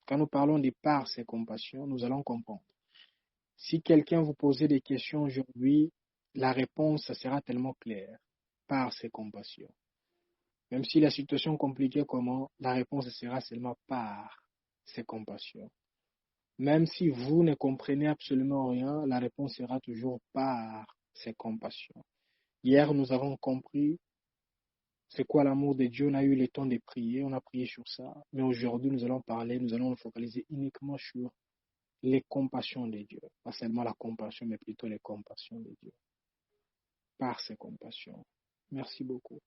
Quand nous parlons de par ses compassions, nous allons comprendre. Si quelqu'un vous posait des questions aujourd'hui, la réponse sera tellement claire. Par ses compassions. Même si la situation est compliquée comment, la réponse sera seulement par ses compassions. Même si vous ne comprenez absolument rien, la réponse sera toujours par ses compassions. Hier, nous avons compris c'est quoi l'amour de Dieu. On a eu le temps de prier, on a prié sur ça. Mais aujourd'hui, nous allons nous focaliser uniquement sur les compassions de Dieu. Pas seulement la compassion, mais plutôt les compassions de Dieu. Par ses compassions. Merci beaucoup.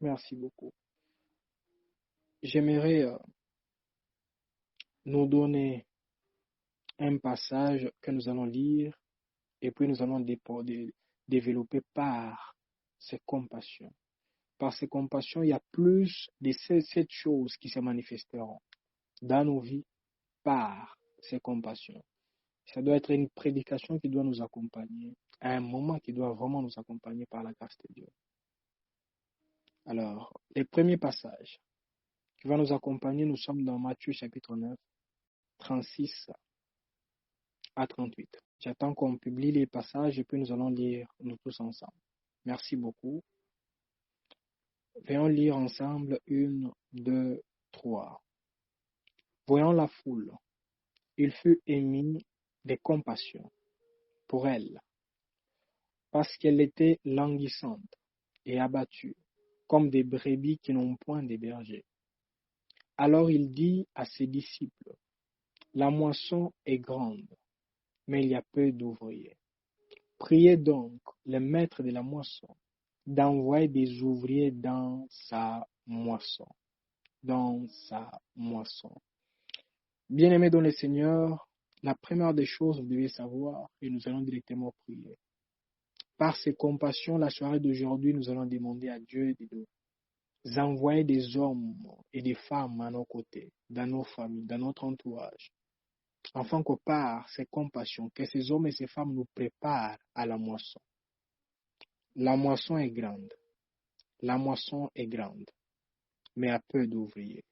Merci beaucoup. J'aimerais nous donner un passage que nous allons lire et puis nous allons développer par ces compassions. Par ces compassions, il y a plus de sept choses qui se manifesteront dans nos vies par ces compassions. Ça doit être une prédication qui doit nous accompagner, à un moment qui doit vraiment nous accompagner par la grâce de Dieu. Alors, les premiers passages qui vont nous accompagner, nous sommes dans Matthieu chapitre 9, 36 à 38. J'attends qu'on publie les passages et puis nous allons lire nous tous ensemble. Merci beaucoup. Venons lire ensemble 1, 2, 3. Voyant la foule, il fut émis de compassion pour elle, parce qu'elle était languissante et abattue, comme des brebis qui n'ont point de berger. Alors il dit à ses disciples, la moisson est grande, mais il y a peu d'ouvriers. Priez donc le maître de la moisson d'envoyer des ouvriers dans sa moisson. Dans sa moisson. Bien-aimés dans le Seigneur, la première des choses, vous devez savoir, et nous allons directement prier. Par ses compassions, la soirée d'aujourd'hui, nous allons demander à Dieu de nous envoyer des hommes et des femmes à nos côtés, dans nos familles, dans notre entourage, afin que par ses compassions, que ces hommes et ces femmes nous préparent à la moisson. La moisson est grande. La moisson est grande, mais à peu d'ouvriers.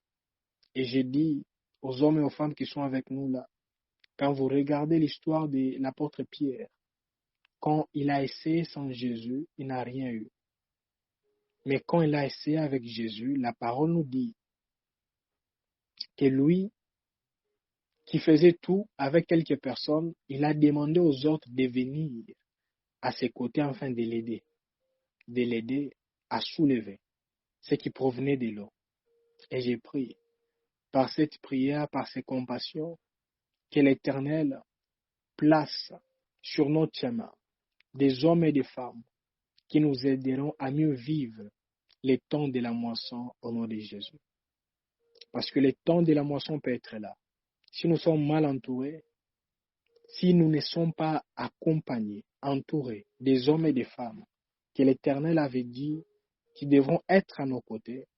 Et j'ai dit aux hommes et aux femmes qui sont avec nous là, quand vous regardez l'histoire de l'apôtre Pierre, quand il a essayé sans Jésus, il n'a rien eu. Mais quand il a essayé avec Jésus, la parole nous dit que lui, qui faisait tout avec quelques personnes, il a demandé aux autres de venir à ses côtés afin de l'aider à soulever ce qui provenait de l'eau. Et j'ai prié, par cette prière, par ces compassions, que l'Éternel place sur notre chemin des hommes et des femmes qui nous aideront à mieux vivre les temps de la moisson au nom de Jésus. Parce que les temps de la moisson peuvent être là. Si nous sommes mal entourés, si nous ne sommes pas accompagnés, entourés des hommes et des femmes que l'Éternel avait dit qui devront être à nos côtés,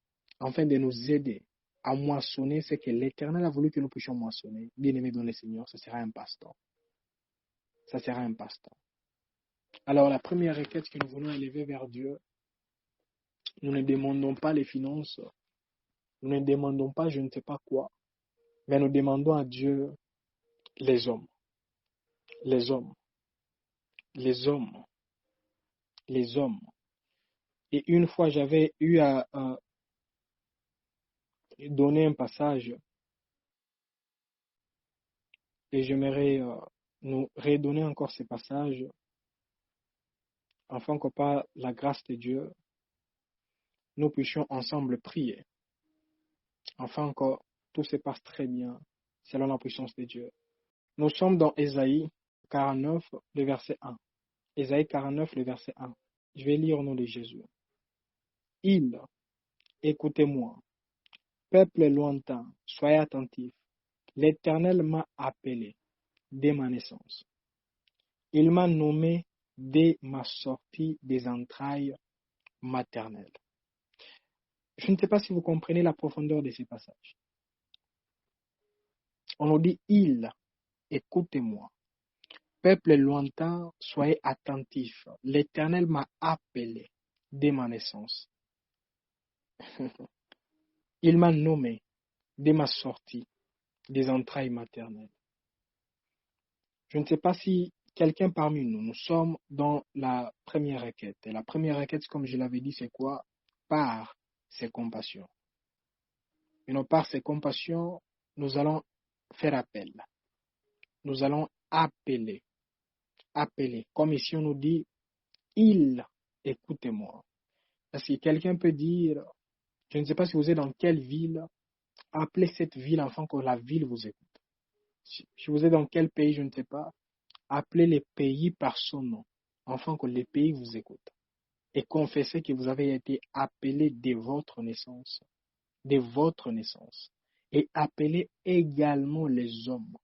afin de nous aider à moissonner ce que l'Éternel a voulu que nous puissions moissonner, bien-aimés dans le Seigneur, ce sera un passe-temps. Ça sera un passe-temps. Alors, la première requête que nous voulons élever vers Dieu, nous ne demandons pas les finances, nous ne demandons pas je ne sais pas quoi, mais nous demandons à Dieu les hommes, les hommes, les hommes, les hommes. Et une fois, j'avais eu à donner un passage et j'aimerais nous redonner encore ce passage afin que par la grâce de Dieu, nous puissions ensemble prier, afin que tout se passe très bien selon la puissance de Dieu. Nous sommes dans Ésaïe 49, le verset 1. Ésaïe 49, le verset 1. Je vais lire au nom de Jésus. Il, écoutez-moi, peuple lointain, soyez attentifs. L'Éternel m'a appelé dès ma naissance. Il m'a nommé dès ma sortie des entrailles maternelles. Je ne sais pas si vous comprenez la profondeur de ces passages. On nous dit, il, écoutez-moi. Peuple lointain, soyez attentifs. L'Éternel m'a appelé dès ma naissance. Il m'a nommé dès ma sortie des entrailles maternelles. Je ne sais pas si quelqu'un parmi nous, nous sommes dans la première requête. Et la première requête, comme je l'avais dit, c'est quoi? Par ses compassions. Et non, par ses compassions, nous allons faire appel. Nous allons appeler. Appeler. Comme ici on nous dit, il, écoutez-moi. Parce que quelqu'un peut dire, je ne sais pas si vous êtes dans quelle ville, appelez cette ville afin que la ville vous écoute. Si vous êtes dans quel pays, je ne sais pas, appelez les pays par son nom, afin que les pays vous écoutent. Et confessez que vous avez été appelé dès votre naissance. Dès votre naissance. Et appelez également les hommes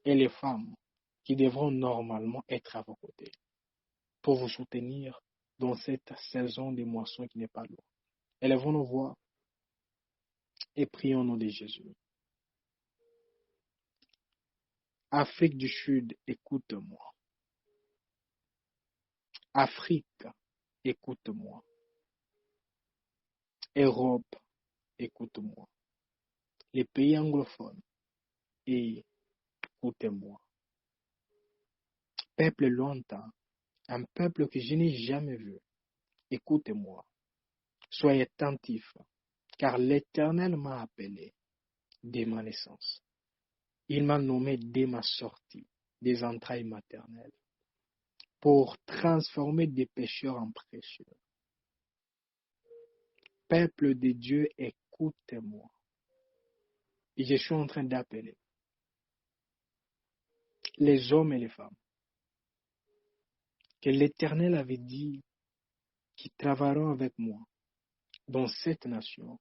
et les femmes qui devront normalement être à vos côtés pour vous soutenir dans cette saison de moisson qui n'est pas loin. Élevons nos voix et prions au nom de Jésus. Afrique du Sud, écoute-moi. Afrique, écoute-moi. Europe, écoute-moi. Les pays anglophones, écoutez-moi. Peuple lointain, un peuple que je n'ai jamais vu, écoutez-moi. Soyez attentifs, car l'Éternel m'a appelé dès ma naissance. Il m'a nommé dès ma sortie des entrailles maternelles pour transformer des pécheurs en précieux. Peuple de Dieu, écoutez-moi. Et je suis en train d'appeler les hommes et les femmes que l'Éternel avait dit qui travailleront avec moi dans cette nation,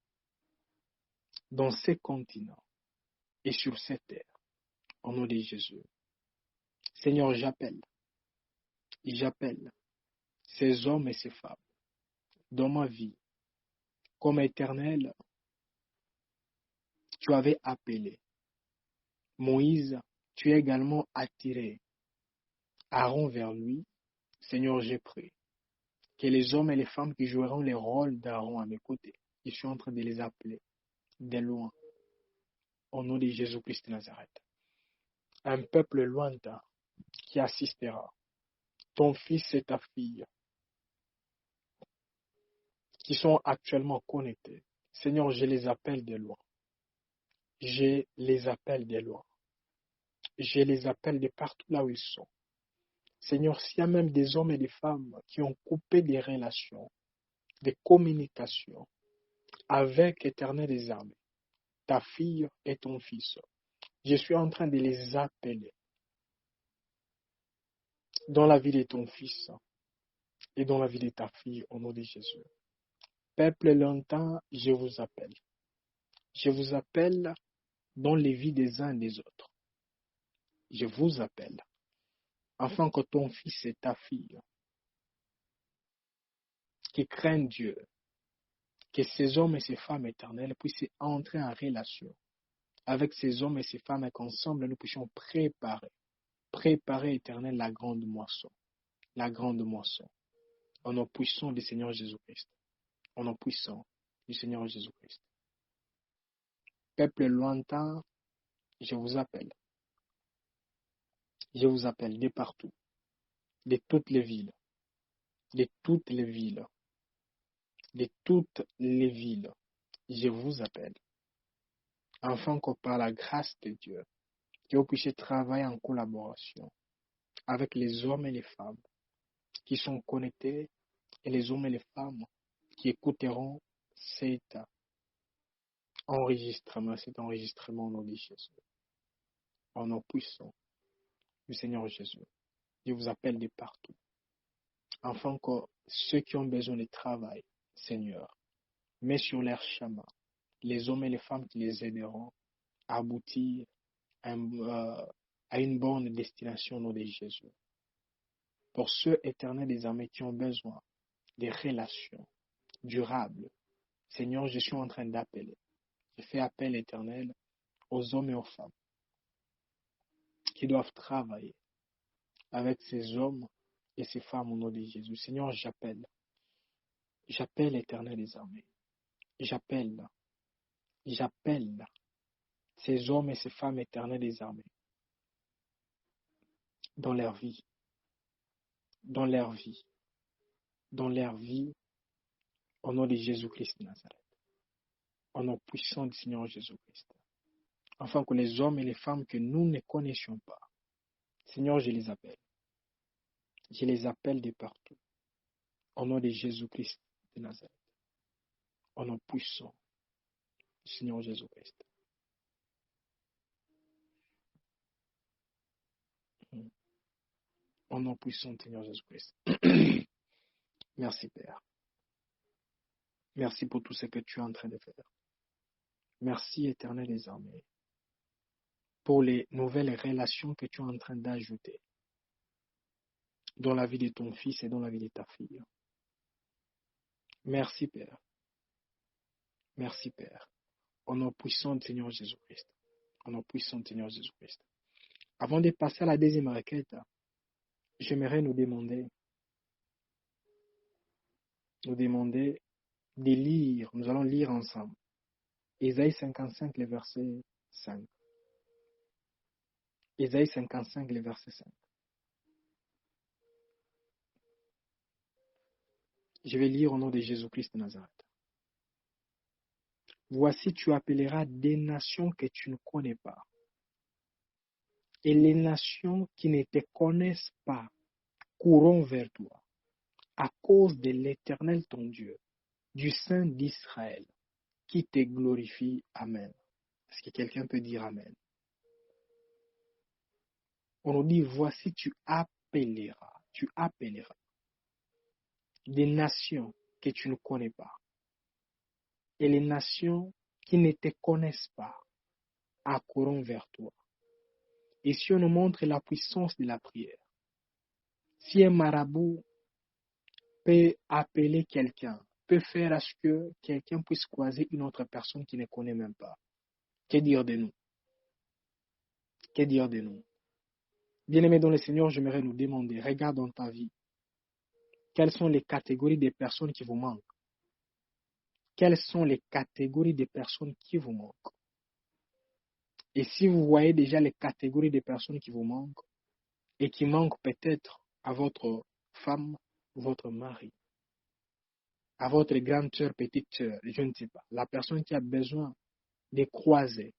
dans ces continents et sur cette terre, au nom de Jésus. Seigneur, j'appelle ces hommes et ces femmes dans ma vie comme Éternel. Tu avais appelé Moïse, tu as également attiré Aaron vers lui. Seigneur, j'ai prié que les hommes et les femmes qui joueront les rôles d'Aaron à mes côtés, je suis en train de les appeler de loin, au nom de Jésus-Christ de Nazareth. Un peuple lointain qui assistera, ton fils et ta fille, qui sont actuellement connectés. Seigneur, je les appelle de loin. Je les appelle de loin. Je les appelle de partout là où ils sont. Seigneur, s'il y a même des hommes et des femmes qui ont coupé des relations, des communications avec Éternel des armées, ta fille et ton fils, je suis en train de les appeler dans la vie de ton fils et dans la vie de ta fille au nom de Jésus. Peuple lointain, je vous appelle. Je vous appelle dans les vies des uns et des autres. Je vous appelle afin que ton fils et ta fille qui craignent Dieu, que ces hommes et ces femmes éternelles puissent entrer en relation avec ces hommes et ces femmes et qu'ensemble nous puissions préparer éternel la grande moisson, au nom puissant du Seigneur Jésus-Christ, au nom puissant du Seigneur Jésus-Christ. Peuple lointain, je vous appelle de partout, de toutes les villes, de toutes les villes, de toutes les villes, je vous appelle, afin que par la grâce de Dieu, que vous puissiez travailler en collaboration avec les hommes et les femmes qui sont connectés et les hommes et les femmes qui écouteront cet enregistrement au nom de Jésus, au nom puissant du Seigneur Jésus. Je vous appelle de partout, afin que ceux qui ont besoin de travail, Seigneur, mets sur leur chemin les hommes et les femmes qui les aideront à aboutir à une bonne destination au nom de Jésus. Pour ceux éternels des armées qui ont besoin des relations durables, Seigneur, je suis en train d'appeler. Je fais appel éternel aux hommes et aux femmes qui doivent travailler avec ces hommes et ces femmes au nom de Jésus. Seigneur, j'appelle l'éternel des armées. J'appelle J'appelle ces hommes et ces femmes éternelles des armées dans leur vie, dans leur vie, dans leur vie, au nom de Jésus-Christ de Nazareth, au nom puissant du Seigneur Jésus-Christ, afin que les hommes et les femmes que nous ne connaissions pas, Seigneur, je les appelle. Je les appelle de partout, au nom de Jésus-Christ de Nazareth, au nom puissant du Seigneur Jésus-Christ. Au nom puissant du Seigneur Jésus-Christ. Merci, Père. Merci pour tout ce que tu es en train de faire. Merci, Éternel des armées, pour les nouvelles relations que tu es en train d'ajouter dans la vie de ton fils et dans la vie de ta fille. Merci, Père. Merci, Père. Au nom puissant du Seigneur Jésus-Christ. Au nom puissant du Seigneur Jésus-Christ. Avant de passer à la deuxième requête, j'aimerais nous demander de lire, nous allons lire ensemble, Ésaïe 55, le verset 5. Ésaïe 55, le verset 5. Je vais lire au nom de Jésus-Christ de Nazareth. Voici, tu appelleras des nations que tu ne connais pas. Et les nations qui ne te connaissent pas courront vers toi, à cause de l'Éternel ton Dieu, du Saint d'Israël, qui te glorifie. Amen. Est-ce que quelqu'un peut dire Amen? On nous dit, voici, tu appelleras des nations que tu ne connais pas. Et les nations qui ne te connaissent pas accourront vers toi. Et si on nous montre la puissance de la prière, si un marabout peut appeler quelqu'un, peut faire à ce que quelqu'un puisse croiser une autre personne qui ne connaît même pas, que dire de nous? Que dire de nous? Bien-aimés dans le Seigneur, j'aimerais nous demander, regarde dans ta vie, quelles sont les catégories de personnes qui vous manquent? Quelles sont les catégories de personnes qui vous manquent? Et si vous voyez déjà les catégories de personnes qui vous manquent, et qui manquent peut-être à votre femme, votre mari, à votre grande sœur, petite sœur, je ne sais pas, la personne qui a besoin de croiser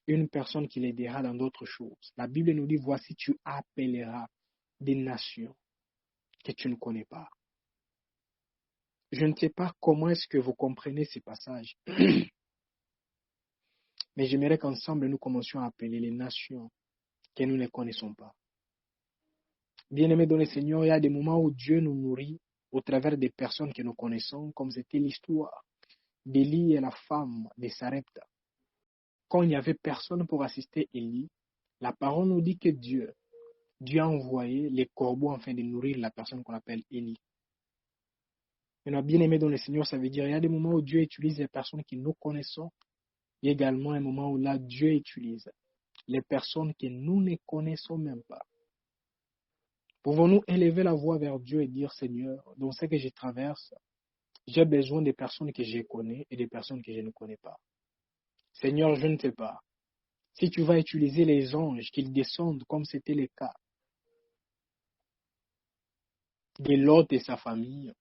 une personne qui l'aidera dans d'autres choses. La Bible nous dit, voici, tu appelleras des nations que tu ne connais pas. Je ne sais pas comment est-ce que vous comprenez ces passages, mais j'aimerais qu'ensemble nous commencions à appeler les nations que nous ne connaissons pas. Bien-aimés dans le Seigneur, il y a des moments où Dieu nous nourrit au travers des personnes que nous connaissons, comme c'était l'histoire d'Élie et la femme de Sarepta. Quand il n'y avait personne pour assister Élie, la parole nous dit que Dieu a envoyé les corbeaux afin de nourrir la personne qu'on appelle Élie. Maintenant, bien-aimé dans le Seigneur, ça veut dire qu'il y a des moments où Dieu utilise les personnes que nous connaissons. Il y a également un moment où là, Dieu utilise les personnes que nous ne connaissons même pas. Pouvons-nous élever la voix vers Dieu et dire, Seigneur, dans ce que je traverse, j'ai besoin des personnes que je connais et des personnes que je ne connais pas. Seigneur, je ne sais pas. Si tu vas utiliser les anges, qu'ils descendent comme c'était le cas de Lot et sa famille,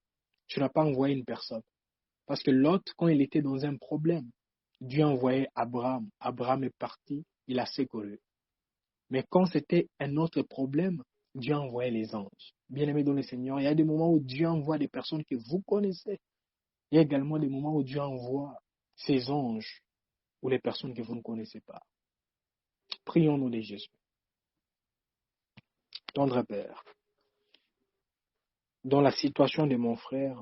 tu n'as pas envoyé une personne. Parce que Lot, quand il était dans un problème, Dieu a envoyé Abraham. Abraham est parti, il a secouru. Mais quand c'était un autre problème, Dieu a envoyé les anges. Bien-aimés dans le Seigneur, il y a des moments où Dieu envoie des personnes que vous connaissez. Il y a également des moments où Dieu envoie ses anges ou les personnes que vous ne connaissez pas. Prions au nom de Jésus. Tendre Père, dans la situation de mon frère,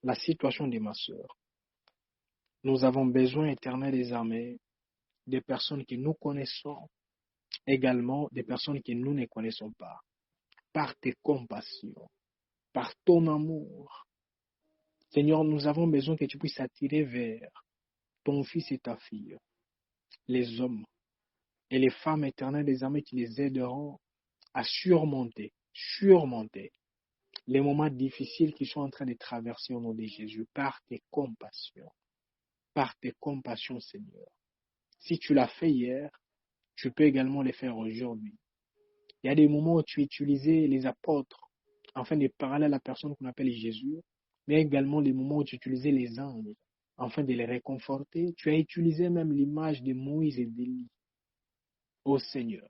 la situation de ma sœur, nous avons besoin, Éternel des armées, des personnes que nous connaissons, également des personnes que nous ne connaissons pas. Par tes compassions, par ton amour. Seigneur, nous avons besoin que tu puisses attirer vers ton fils et ta fille, les hommes et les femmes éternelles des armées qui les aideront à surmonter les moments difficiles qu'ils sont en train de traverser au nom de Jésus par tes compassions. par tes compassions, Seigneur. Si tu l'as fait hier, tu peux également le faire aujourd'hui. Il y a des moments où tu utilisais les apôtres afin de parler à la personne qu'on appelle Jésus, mais également les moments où tu utilisais les anges afin de les réconforter. Tu as utilisé même l'image de Moïse et d'Élie. Ô Seigneur,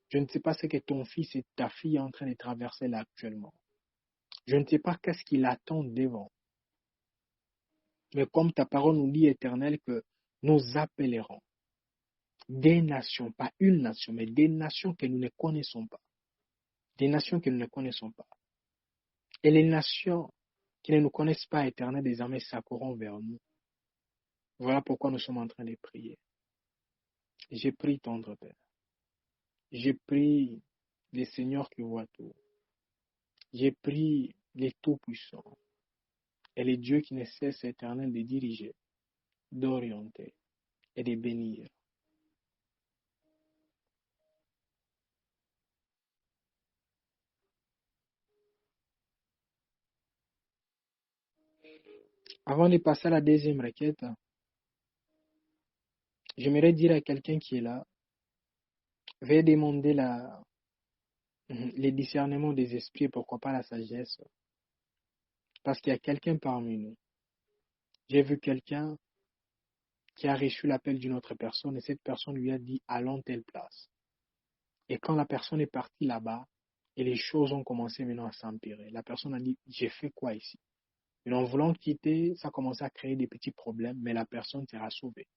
je ne sais pas ce que ton fils et ta fille sont en train de traverser là actuellement. Je ne sais pas qu'est-ce qu'il attend devant. Mais comme ta parole nous dit, Éternel, que nous appellerons des nations, pas une nation, mais des nations que nous ne connaissons pas. Des nations que nous ne connaissons pas. Et les nations qui ne nous connaissent pas, Éternel, désormais s'accourront vers nous. Voilà pourquoi nous sommes en train de prier. J'ai pris tendre Père. J'ai pris les seigneurs qui voient tout. J'ai pris les tout-puissants et les dieux qui ne cessent, Éternel, de diriger, d'orienter et de bénir. Avant de passer à la deuxième requête, j'aimerais dire à quelqu'un qui est là, veuillez demander les discernements des esprits et pourquoi pas la sagesse. Parce qu'il y a quelqu'un parmi nous. J'ai vu quelqu'un qui a reçu l'appel d'une autre personne et cette personne lui a dit allons telle place. Et quand la personne est partie là-bas, et les choses ont commencé maintenant à s'empirer, la personne a dit j'ai fait quoi ici? Et en voulant quitter, ça a commencé à créer des petits problèmes, mais la personne sera sauvée.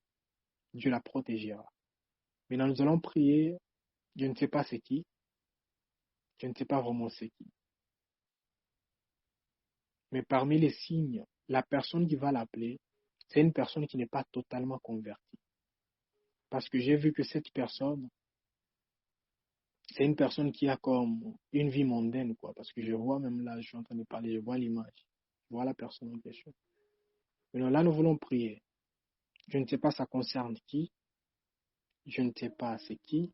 Dieu la protégera. Maintenant, nous allons prier, je ne sais pas c'est qui, je ne sais pas vraiment c'est qui. Mais parmi les signes, la personne qui va l'appeler, c'est une personne qui n'est pas totalement convertie. Parce que j'ai vu que cette personne, c'est une personne qui a comme une vie mondaine, quoi. Parce que je vois même là, je suis en train de parler, je vois l'image, je vois la personne en question. Maintenant, là, nous voulons prier. Je ne sais pas ça concerne qui, je ne sais pas c'est qui,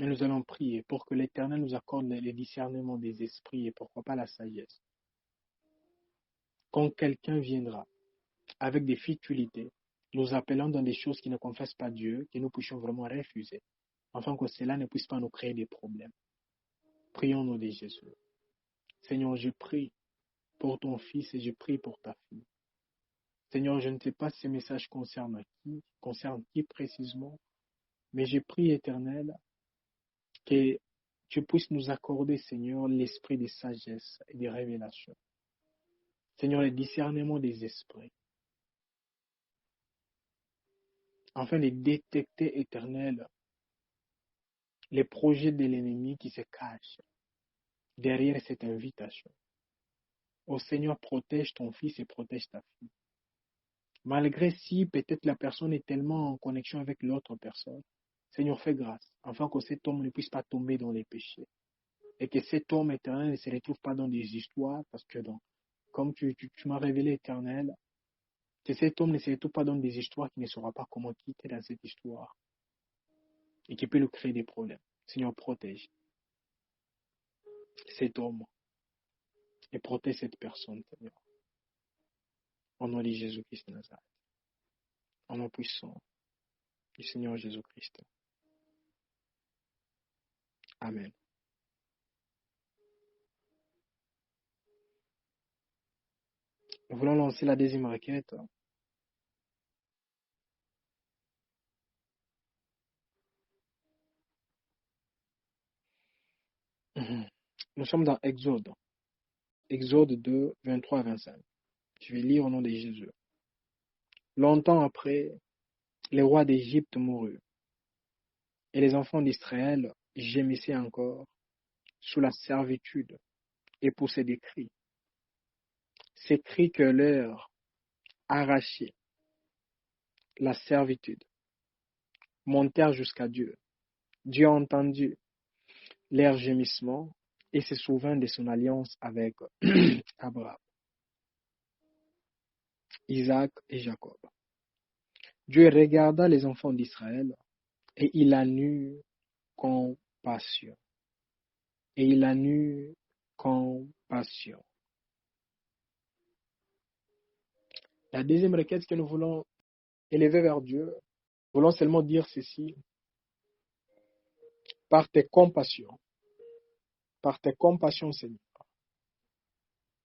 mais nous allons prier pour que l'Éternel nous accorde les discernements des esprits et pourquoi pas la sagesse. Quand quelqu'un viendra avec des futilités, nous appelons dans des choses qui ne confessent pas Dieu, que nous puissions vraiment refuser, afin que cela ne puisse pas nous créer des problèmes. Prions au nom de Jésus. Seigneur, je prie pour ton fils et je prie pour ta fille. Seigneur, je ne sais pas si ce message concerne qui précisément, mais je prie, Éternel, que tu puisses nous accorder, Seigneur, l'esprit de sagesse et de révélation. Seigneur, le discernement des esprits, afin de détecter, Éternel, les projets de l'ennemi qui se cachent derrière cette invitation. Ô Seigneur, protège ton fils et protège ta fille. Malgré si peut-être la personne est tellement en connexion avec l'autre personne, Seigneur, fais grâce, afin que cet homme ne puisse pas tomber dans les péchés. Et que cet homme éternel ne se retrouve pas dans des histoires, parce que comme tu m'as révélé, Éternel, que cet homme ne se retrouve pas dans des histoires qui ne saura pas comment quitter dans cette histoire et qui peut lui créer des problèmes. Seigneur, protège cet homme et protège cette personne, Seigneur. Au nom de Jésus-Christ de Nazareth. Au nom puissant du Seigneur Jésus-Christ. Amen. Nous voulons lancer la deuxième requête. Nous sommes dans Exode. Exode 2, 23 à 25. Je vais lire au nom de Jésus. Longtemps après, le roi d'Égypte mourut, et les enfants d'Israël gémissaient encore sous la servitude et poussaient des cris. Ces cris que leur arrachait la servitude montèrent jusqu'à Dieu. Dieu entendit leurs gémissements et se souvint de son alliance avec Abraham, Isaac et Jacob. Dieu regarda les enfants d'Israël et il en eut compassion. Et il en eut compassion. La deuxième requête que nous voulons élever vers Dieu, nous voulons seulement dire ceci, par tes compassions, Seigneur,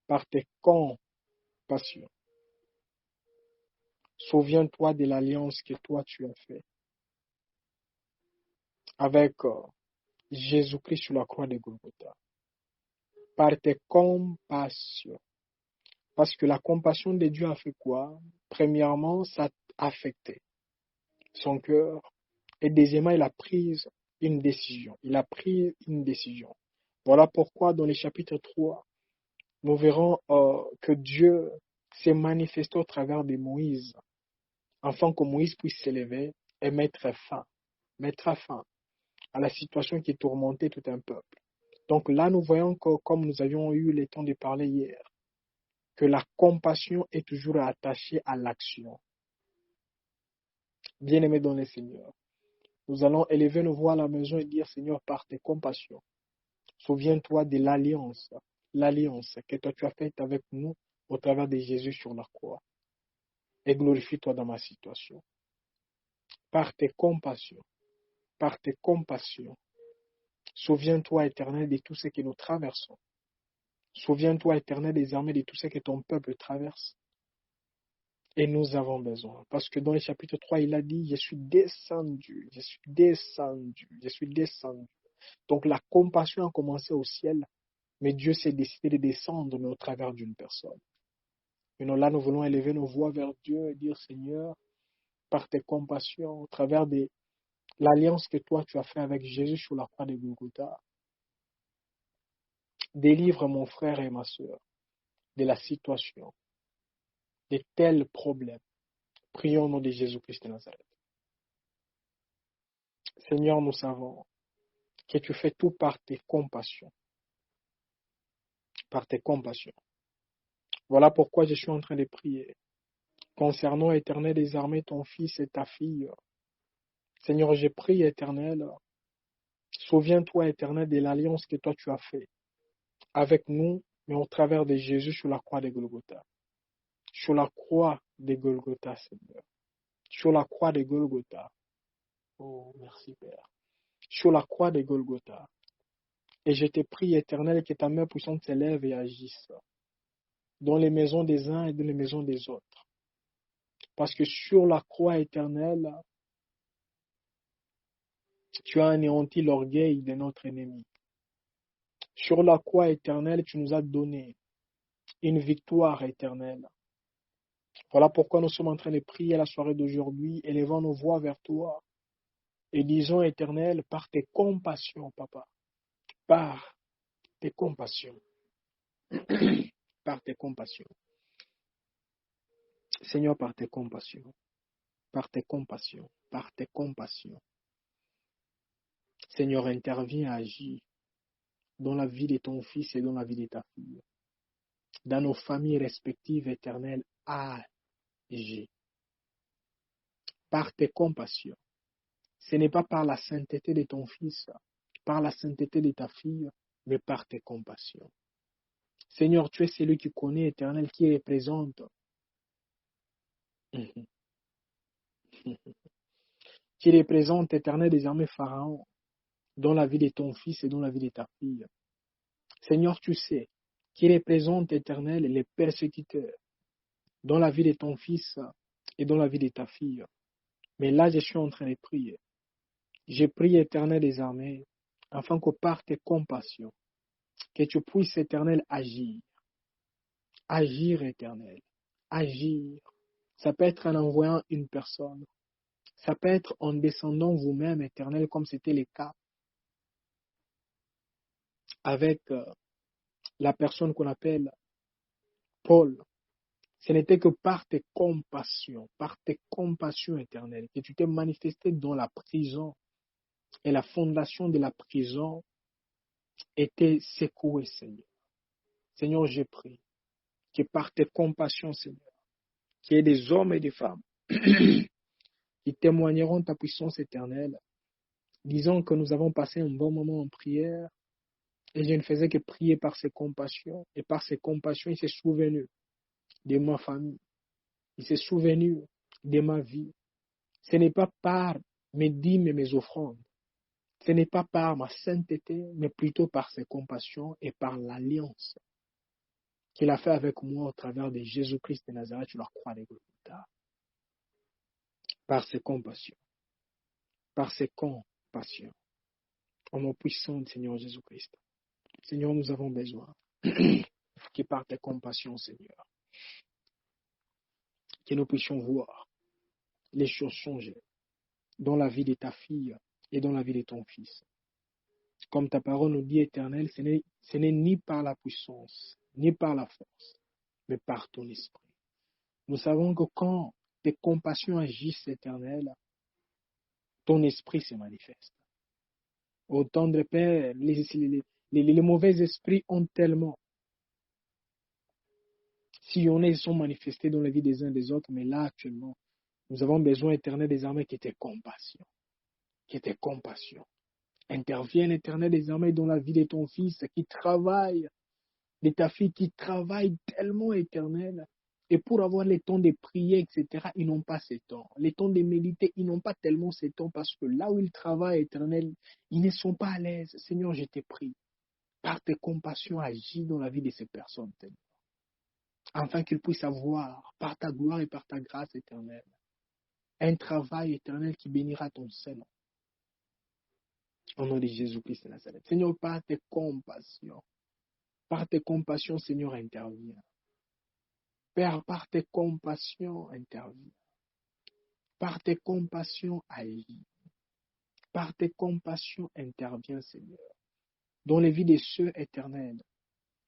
par tes compassions, souviens-toi de l'alliance que toi tu as faite avec Jésus-Christ sur la croix de Golgotha. Par tes compassions. Parce que la compassion de Dieu a fait quoi? Premièrement, ça a affecté son cœur. Et deuxièmement, il a pris une décision. Voilà pourquoi dans le chapitre 3, nous verrons que Dieu s'est manifesté au travers de Moïse, afin que Moïse puisse s'élever et mettre fin à la situation qui tourmentait tout un peuple. Donc là, nous voyons que, comme nous avions eu le temps de parler hier, que la compassion est toujours attachée à l'action. Bien-aimés dans le Seigneur, nous allons élever nos voix à la maison et dire, Seigneur, par tes compassions, souviens-toi de l'alliance que toi tu as faite avec nous au travers de Jésus sur la croix. Et glorifie-toi dans ma situation. Par tes compassions, souviens-toi, Éternel, de tout ce que nous traversons. Souviens-toi, Éternel, désormais de tout ce que ton peuple traverse. Et nous avons besoin. Parce que dans le chapitre 3, il a dit, je suis descendu. Donc la compassion a commencé au ciel, mais Dieu s'est décidé de descendre au travers d'une personne. Et là, nous voulons élever nos voix vers Dieu et dire, Seigneur, par tes compassions, au travers de l'alliance que toi tu as fait avec Jésus sur la croix de Golgotha, délivre mon frère et ma soeur de la situation, de tels problèmes. Prions au nom de Jésus-Christ de Nazareth. Seigneur, nous savons que tu fais tout par tes compassions. Par tes compassions. Voilà pourquoi je suis en train de prier. Concernant, Éternel des armées, ton fils et ta fille. Seigneur, je prie, Éternel. Souviens-toi, Éternel, de l'alliance que toi tu as faite avec nous, mais au travers de Jésus sur la croix de Golgotha. Sur la croix de Golgotha, Seigneur. Sur la croix de Golgotha. Oh, merci, Père. Sur la croix de Golgotha. Et je te prie, Éternel, que ta main puissante s'élève et agisse dans les maisons des uns et dans les maisons des autres. Parce que sur la croix éternelle, tu as anéanti l'orgueil de notre ennemi. Sur la croix éternelle, tu nous as donné une victoire éternelle. Voilà pourquoi nous sommes en train de prier la soirée d'aujourd'hui, élevant nos voix vers toi et disons, Éternel, par tes compassions, Papa, par tes compassions, par tes compassions. Seigneur, par tes compassions, par tes compassions, par tes compassions. Seigneur, interviens, agis dans la vie de ton fils et dans la vie de ta fille. Dans nos familles respectives, Éternel, agis. Par tes compassions. Ce n'est pas par la sainteté de ton fils, par la sainteté de ta fille, mais par tes compassions. Seigneur, tu es celui qui connaît, Éternel, qui représente, Éternel, désormais Pharaon, dans la vie de ton fils et dans la vie de ta fille. Seigneur, tu sais, qui représente, Éternel, les persécuteurs, dans la vie de ton fils et dans la vie de ta fille. Mais là, je suis en train de prier. Je prie, Éternel des armées, afin que par tes compassions, que tu puisses, Éternel, agir. Agir, Éternel. Agir. Ça peut être en envoyant une personne. Ça peut être en descendant vous-même, Éternel, comme c'était le cas avec la personne qu'on appelle Paul. Ce n'était que par tes compassions, éternelles, que tu t'es manifesté dans la prison. Et la fondation de la prison était secouée, Seigneur. Seigneur, je prie que par tes compassions, Seigneur, qu'il y ait des hommes et des femmes qui témoigneront de ta puissance éternelle, disant que nous avons passé un bon moment en prière et je ne faisais que prier par ses compassions. Et par ses compassions, il s'est souvenu de ma famille. Il s'est souvenu de ma vie. Ce n'est pas par mes dîmes et mes offrandes. Ce n'est pas par ma sainteté, mais plutôt par ses compassions et par l'alliance qu'il a fait avec moi au travers de Jésus-Christ de Nazareth sur la croix de Golgotha. Par ses compassions. Par ses compassions. Au nom puissant du Seigneur Jésus-Christ. Seigneur, nous avons besoin que par tes compassions, Seigneur, que nous puissions voir les choses changer dans la vie de ta fille et dans la vie de ton fils. Comme ta parole nous dit, Éternel, ce n'est ni par la puissance, ni par la force, mais par ton esprit. Nous savons que quand tes compassions agissent, Éternel, ton esprit se manifeste. Au tendre Père, les mauvais esprits ont tellement sillonné et sont manifestés dans la vie des uns et des autres, mais là, actuellement, nous avons besoin, Éternel, désormais, que tes compassions, interviennent, Éternel, désormais, dans la vie de ton fils qui travaille, de ta fille qui travaille tellement, Éternel. Et pour avoir les temps de prier, etc., ils n'ont pas ces temps. Les temps de méditer, ils n'ont pas tellement ces temps parce que là où ils travaillent, Éternel, ils ne sont pas à l'aise. Seigneur, je te prie, par tes compassions, agis dans la vie de ces personnes, afin qu'ils puissent avoir, par ta gloire et par ta grâce éternelle, un travail éternel qui bénira ton Seigneur. Au nom de Jésus-Christ de Nazareth. Seigneur, par tes compassions, Seigneur, interviens. Père, par tes compassions, interviens. Par tes compassions, agis. Par tes compassions, interviens, Seigneur. Dans les vies de ceux éternels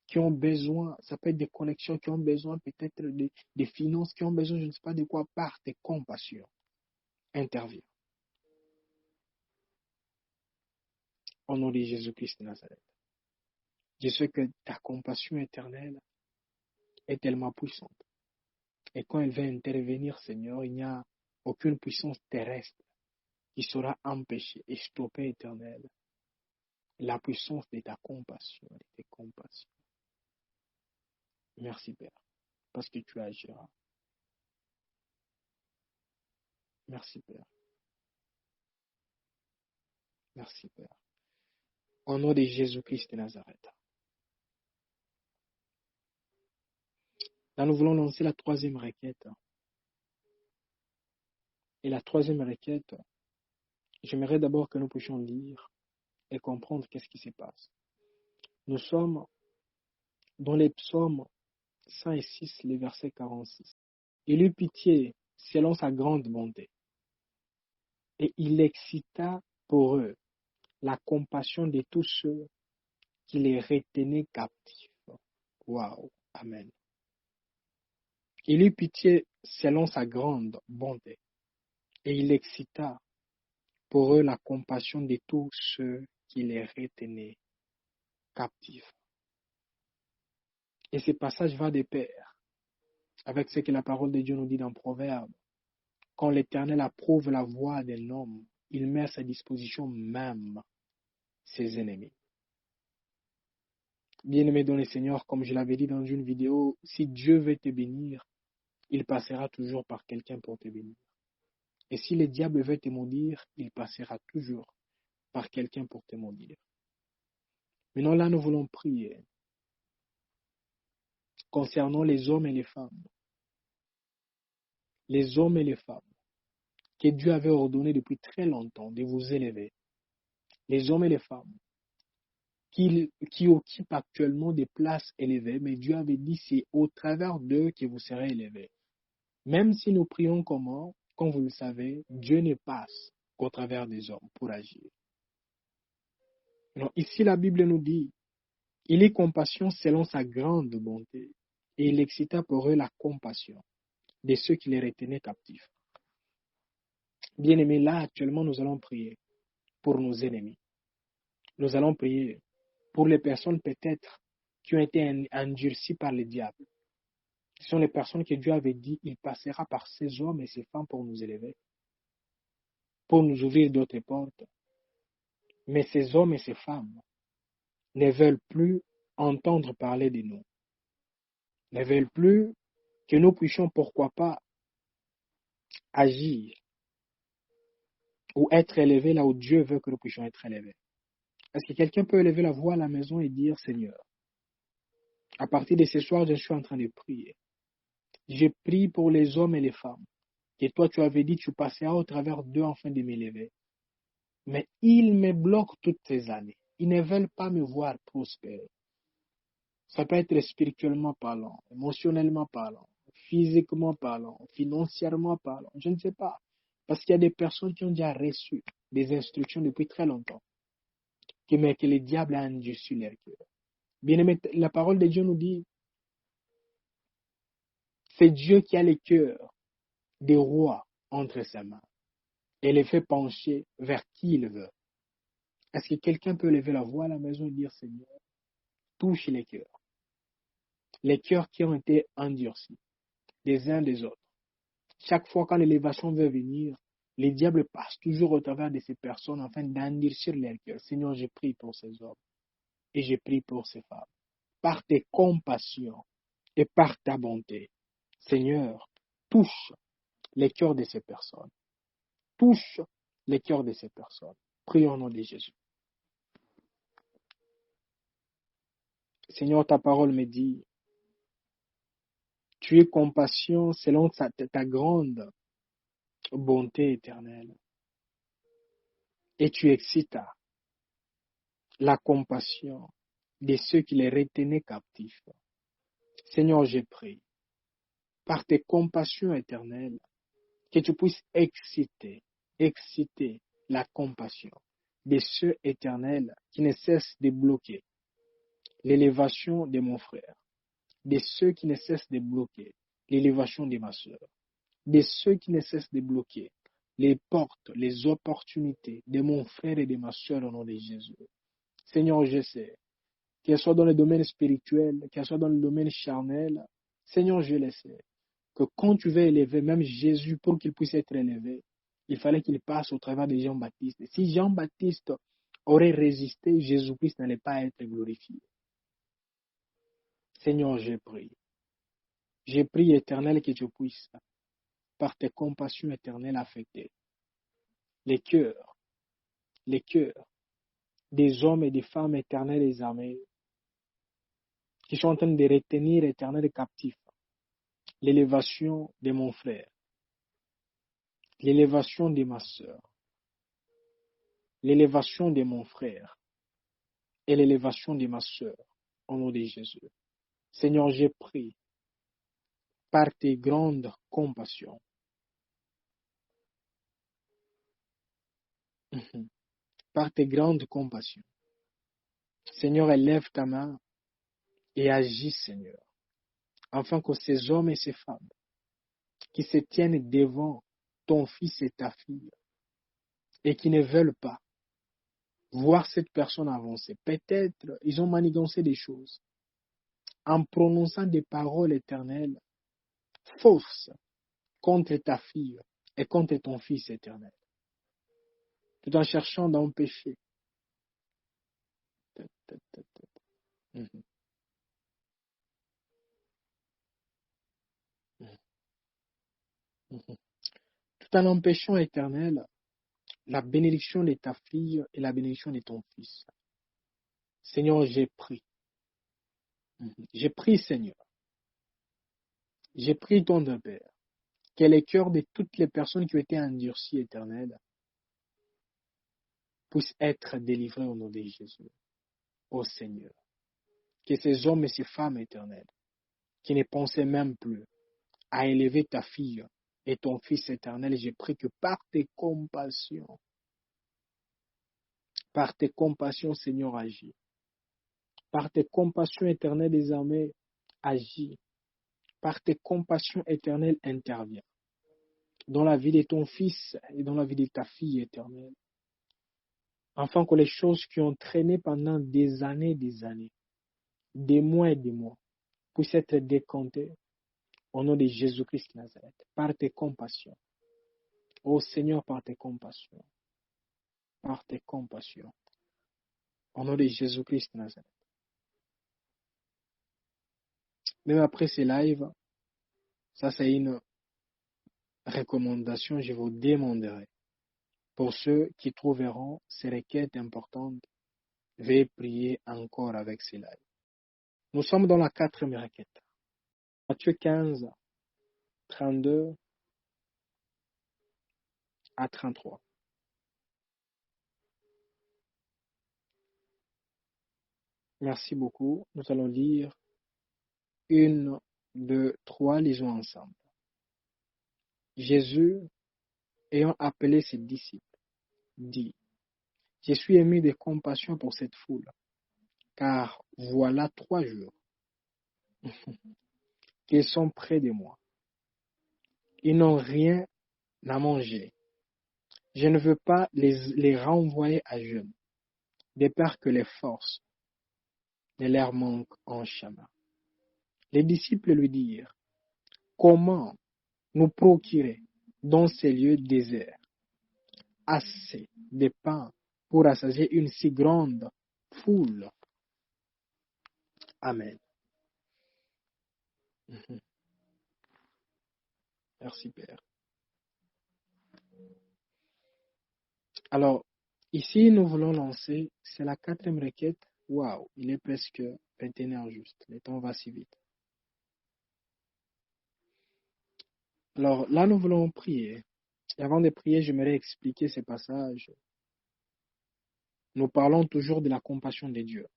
qui ont besoin, ça peut être des connexions, qui ont besoin peut-être des finances, qui ont besoin, je ne sais pas de quoi, par tes compassions, interviens. Au nom de Jésus-Christ de Nazareth. Je sais que ta compassion éternelle est tellement puissante. Et quand elle va intervenir, Seigneur, il n'y a aucune puissance terrestre qui saura empêcher et stopper, éternel, la puissance de ta compassion, de tes compassions. Merci, Père, parce que tu agiras. Merci, Père. Merci, Père. Au nom de Jésus-Christ de Nazareth. Là, nous voulons lancer la troisième requête. Et la troisième requête, j'aimerais d'abord que nous puissions lire et comprendre qu'est-ce qui se passe. Nous sommes dans les psaumes 106, les versets 46. Il eut pitié selon sa grande bonté, et il excita pour eux la compassion de tous ceux qui les retenaient captifs. Waouh, amen. Il eut pitié selon sa grande bonté, et il excita pour eux la compassion de tous ceux qui les retenaient captifs. Et ce passage va de pair avec ce que la parole de Dieu nous dit dans Proverbe. Quand l'Éternel approuve la voie d'un homme, il met à sa disposition même ses ennemis. Bien-aimé dans le Seigneur, comme je l'avais dit dans une vidéo, si Dieu veut te bénir, il passera toujours par quelqu'un pour te bénir. Et si le diable veut te maudire, il passera toujours par quelqu'un pour te maudire. Maintenant là, nous voulons prier concernant les hommes et les femmes. Les hommes et les femmes que Dieu avait ordonné depuis très longtemps de vous élever. Les hommes et les femmes qui occupent actuellement des places élevées, mais Dieu avait dit c'est au travers d'eux que vous serez élevés. Même si nous prions comment, comme vous le savez, Dieu ne passe qu'au travers des hommes pour agir. Alors ici la Bible nous dit, il est compassion selon sa grande bonté, et il excita pour eux la compassion de ceux qui les retenaient captifs. Bien-aimés, là actuellement nous allons prier pour nos ennemis. Nous allons prier pour les personnes peut-être qui ont été endurcies par le diable. Ce sont les personnes que Dieu avait dit, il passera par ces hommes et ces femmes pour nous élever, pour nous ouvrir d'autres portes. Mais ces hommes et ces femmes ne veulent plus entendre parler de nous, ne veulent plus que nous puissions, pourquoi pas, agir ou être élevé là où Dieu veut que nous puissions être élevés. Est-ce que quelqu'un peut élever la voix à la maison et dire, Seigneur, à partir de ce soir, je suis en train de prier. Je prie pour les hommes et les femmes. Et toi, tu avais dit, tu passeras au travers d'eux afin de m'élever. Mais ils me bloquent toutes ces années. Ils ne veulent pas me voir prospérer. Ça peut être spirituellement parlant, émotionnellement parlant, physiquement parlant, financièrement parlant, je ne sais pas. Parce qu'il y a des personnes qui ont déjà reçu des instructions depuis très longtemps, mais que le diable a endurci leur cœur. Bien aimé, la parole de Dieu nous dit, c'est Dieu qui a le cœur des rois entre ses mains et les fait pencher vers qui il veut. Est-ce que quelqu'un peut lever la voix à la maison et dire, Seigneur, touche les cœurs qui ont été endurcis des uns des autres. Chaque fois quand l'élévation veut venir, les diables passent toujours au travers de ces personnes afin d'endurcir leur cœur. Seigneur, je prie pour ces hommes et je prie pour ces femmes. Par tes compassions et par ta bonté, Seigneur, touche les cœurs de ces personnes. Touche les cœurs de ces personnes. Prions au nom de Jésus. Seigneur, ta parole me dit, tu es compassion selon ta grande bonté éternelle. Et tu excites la compassion de ceux qui les retenaient captifs. Seigneur, je prie, par tes compassions éternelles, que tu puisses exciter la compassion de ceux éternels qui ne cessent de bloquer l'élévation de mon frère, de ceux qui ne cessent de bloquer l'élévation de ma soeur, de ceux qui ne cessent de bloquer les portes, les opportunités de mon frère et de ma soeur au nom de Jésus. Seigneur, je sais, qu'elle soit dans le domaine spirituel, qu'elle soit dans le domaine charnel, Seigneur, je le sais, que quand tu veux élever même Jésus pour qu'il puisse être élevé, il fallait qu'il passe au travers de Jean-Baptiste. Si Jean-Baptiste aurait résisté, Jésus-Christ n'allait pas être glorifié. Seigneur, je prie. Je prie, Éternel, que tu puisses, par tes compassions éternelles, affecter les cœurs des hommes et des femmes éternels et armés qui sont en train de retenir éternel captifs l'élévation de mon frère, l'élévation de ma sœur, l'élévation de mon frère et l'élévation de ma sœur, au nom de Jésus. Seigneur, j'ai prie par tes grandes compassions, par tes grandes compassions. Seigneur, élève ta main et agis, Seigneur, afin que ces hommes et ces femmes qui se tiennent devant ton fils et ta fille et qui ne veulent pas voir cette personne avancer, peut-être ils ont manigancé des choses en prononçant des paroles éternelles fausses contre ta fille et contre ton fils éternel, tout en cherchant d'empêcher. Mhm. Mhm. Tout en empêchant éternel la bénédiction de ta fille et la bénédiction de ton fils. Seigneur, j'ai pris. J'ai pris, Seigneur. J'ai pris ton Père, que les cœurs de toutes les personnes qui ont été endurcies, éternel, puissent être délivrés au nom de Jésus. Ô Seigneur, que ces hommes et ces femmes éternelles, qui ne pensaient même plus à élever ta fille et ton fils éternel, j'ai pris que par tes compassions, Seigneur, agis. Par tes compassions éternelles désormais, agis. Par tes compassions éternelles, interviens. Dans la vie de ton fils et dans la vie de ta fille éternelle. Afin que les choses qui ont traîné pendant des années, des mois et des mois, puissent être décomptées au nom de Jésus-Christ de Nazareth. Par tes compassions. Ô Seigneur, par tes compassions. Par tes compassions. Au nom de Jésus-Christ de Nazareth. Même après ces lives, ça c'est recommandations, je vous demanderai. Pour ceux qui trouveront ces requêtes importantes, veuillez prier encore avec cela. Nous sommes dans la 4e requête. Matthieu 15, 32 à 33. Merci beaucoup. Nous allons lire 1, 2, 3, lisons ensemble. Jésus, ayant appelé ses disciples, dit, je suis ému de compassion pour cette foule, car voilà 3 jours qu'ils sont près de moi. Ils n'ont rien à manger. Je ne veux pas les renvoyer à jeûne, de peur que les forces ne leur manquent en chemin. Les disciples lui dirent, comment nous procurer dans ces lieux déserts assez de pain pour rassasier une si grande foule? Amen. Merci Père. Alors, ici, nous voulons lancer, c'est la 4e requête. Waouh, il est presque 21h juste. Le temps va si vite. Alors, là, nous voulons prier. Et avant de prier, j'aimerais expliquer ce passage. Nous parlons toujours de la compassion de Dieu.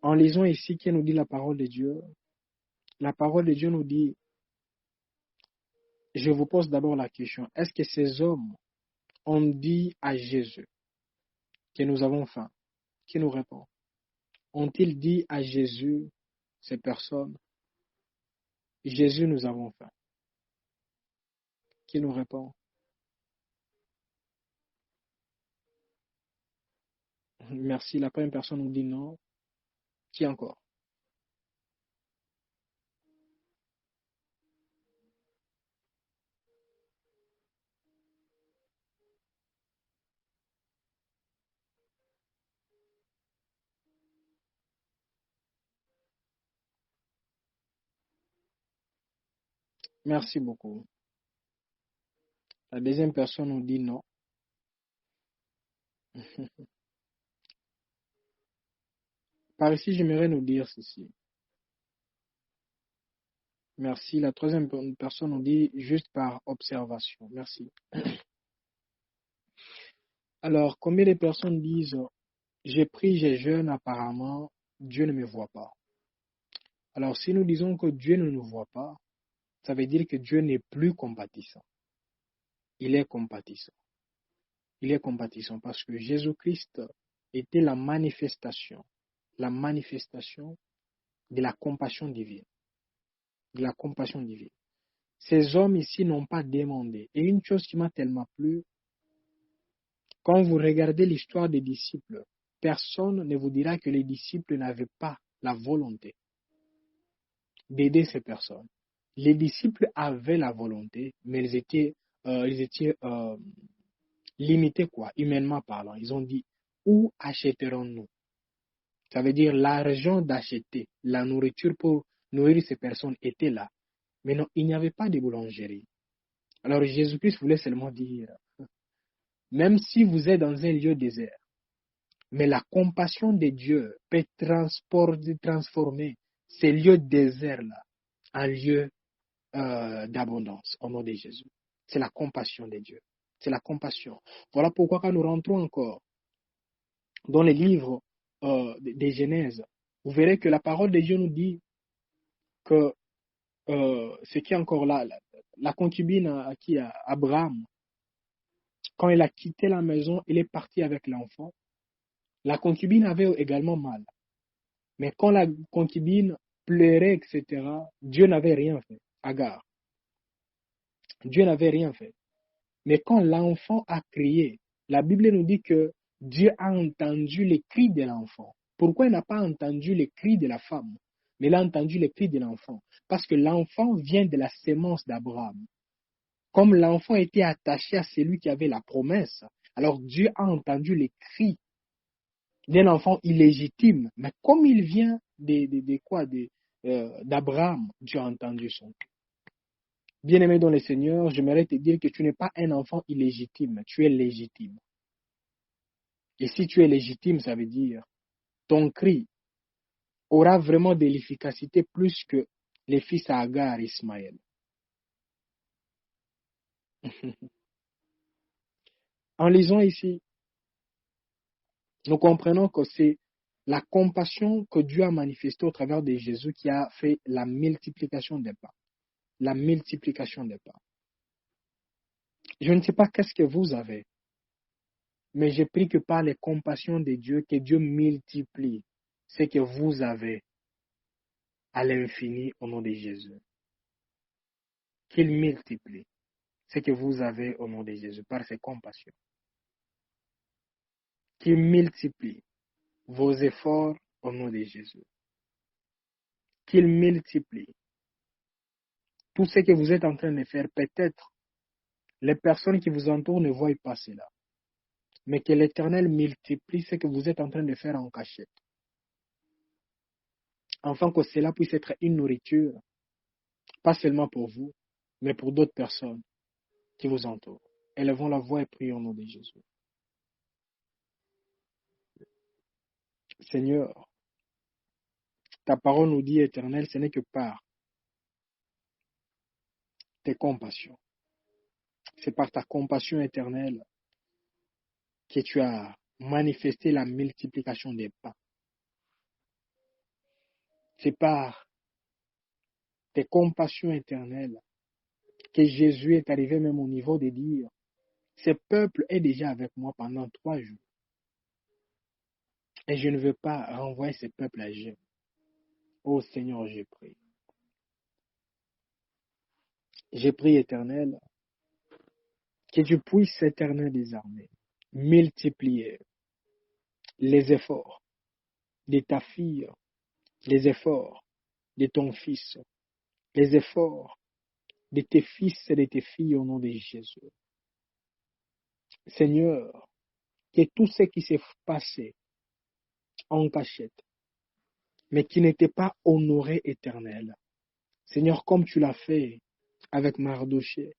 En lisant ici, qui nous dit la parole de Dieu nous dit, je vous pose d'abord la question, est-ce que ces hommes ont dit à Jésus que nous avons faim? Qui nous répond? Ont-ils dit à Jésus, ces personnes, Jésus, nous avons faim? Qui nous répond? Merci, la première personne nous dit non. Qui encore? Merci beaucoup. La deuxième personne nous dit non. Par ici, j'aimerais nous dire ceci. Merci. La troisième personne nous dit juste par observation. Merci. Alors, combien de personnes disent, j'ai pris, j'ai jeûne, apparemment, Dieu ne me voit pas. Alors, si nous disons que Dieu ne nous voit pas, ça veut dire que Dieu n'est plus compatissant. Il est compatissant. Il est compatissant parce que Jésus-Christ était la manifestation de la compassion divine. De la compassion divine. Ces hommes ici n'ont pas demandé. Et une chose qui m'a tellement plu, quand vous regardez l'histoire des disciples, personne ne vous dira que les disciples n'avaient pas la volonté d'aider ces personnes. Les disciples avaient la volonté, mais ils étaient limités, humainement parlant. Ils ont dit, où achèterons-nous? Ça veut dire l'argent d'acheter la nourriture pour nourrir ces personnes était là. Mais non, il n'y avait pas de boulangerie. Alors Jésus-Christ voulait seulement dire, même si vous êtes dans un lieu désert, mais la compassion de Dieu peut transformer ces lieux déserts-là en lieux d'abondance au nom de Jésus. C'est la compassion de Dieu. C'est la compassion. Voilà pourquoi quand nous rentrons encore dans les livres des Genèse, vous verrez que la parole de Dieu nous dit que ce qui est encore là, la concubine à Abraham, quand elle a quitté la maison, elle est partie avec l'enfant. La concubine avait également mal. Mais quand la concubine pleurait, etc., Dieu n'avait rien fait. Agar. Dieu n'avait rien fait. Mais quand l'enfant a crié, la Bible nous dit que Dieu a entendu les cris de l'enfant. Pourquoi il n'a pas entendu les cris de la femme, mais il a entendu les cris de l'enfant? Parce que l'enfant vient de la sémence d'Abraham. Comme l'enfant était attaché à celui qui avait la promesse, alors Dieu a entendu les cris d'un enfant illégitime. Mais comme il vient d'Abraham, Dieu a entendu son cri. Bien-aimé dans le Seigneur, j'aimerais te dire que tu n'es pas un enfant illégitime, tu es légitime. Et si tu es légitime, ça veut dire ton cri aura vraiment de l'efficacité plus que les fils à Agar et Ismaël. En lisant ici, nous comprenons que c'est la compassion que Dieu a manifestée au travers de Jésus qui a fait la multiplication des pains. La multiplication des pains. Je ne sais pas qu'est-ce que vous avez, mais je prie que par les compassions de Dieu, que Dieu multiplie ce que vous avez à l'infini au nom de Jésus. Qu'il multiplie ce que vous avez au nom de Jésus par ses compassions. Qu'il multiplie vos efforts au nom de Jésus. Qu'il multiplie tout ce que vous êtes en train de faire. Peut-être les personnes qui vous entourent ne voient pas cela, mais que l'Éternel multiplie ce que vous êtes en train de faire en cachette, afin que cela puisse être une nourriture, pas seulement pour vous, mais pour d'autres personnes qui vous entourent. Élevons la voix et prions au nom de Jésus. Seigneur, ta parole nous dit, Éternel, ce n'est que par tes compassions. C'est par ta compassion éternelle que tu as manifesté la multiplication des pains. C'est par tes compassions éternelles que Jésus est arrivé même au niveau de dire, ce peuple est déjà avec moi pendant 3 jours. Et je ne veux pas renvoyer ce peuple à Jésus. Oh Seigneur, je prie. Je prie, Éternel, que tu puisses, Éternel des armées, multiplier les efforts de ta fille, les efforts de ton fils, les efforts de tes fils et de tes filles au nom de Jésus. Seigneur, que tout ce qui s'est passé en cachette, mais qui n'était pas honoré éternel, Seigneur, comme tu l'as fait avec Mardoché,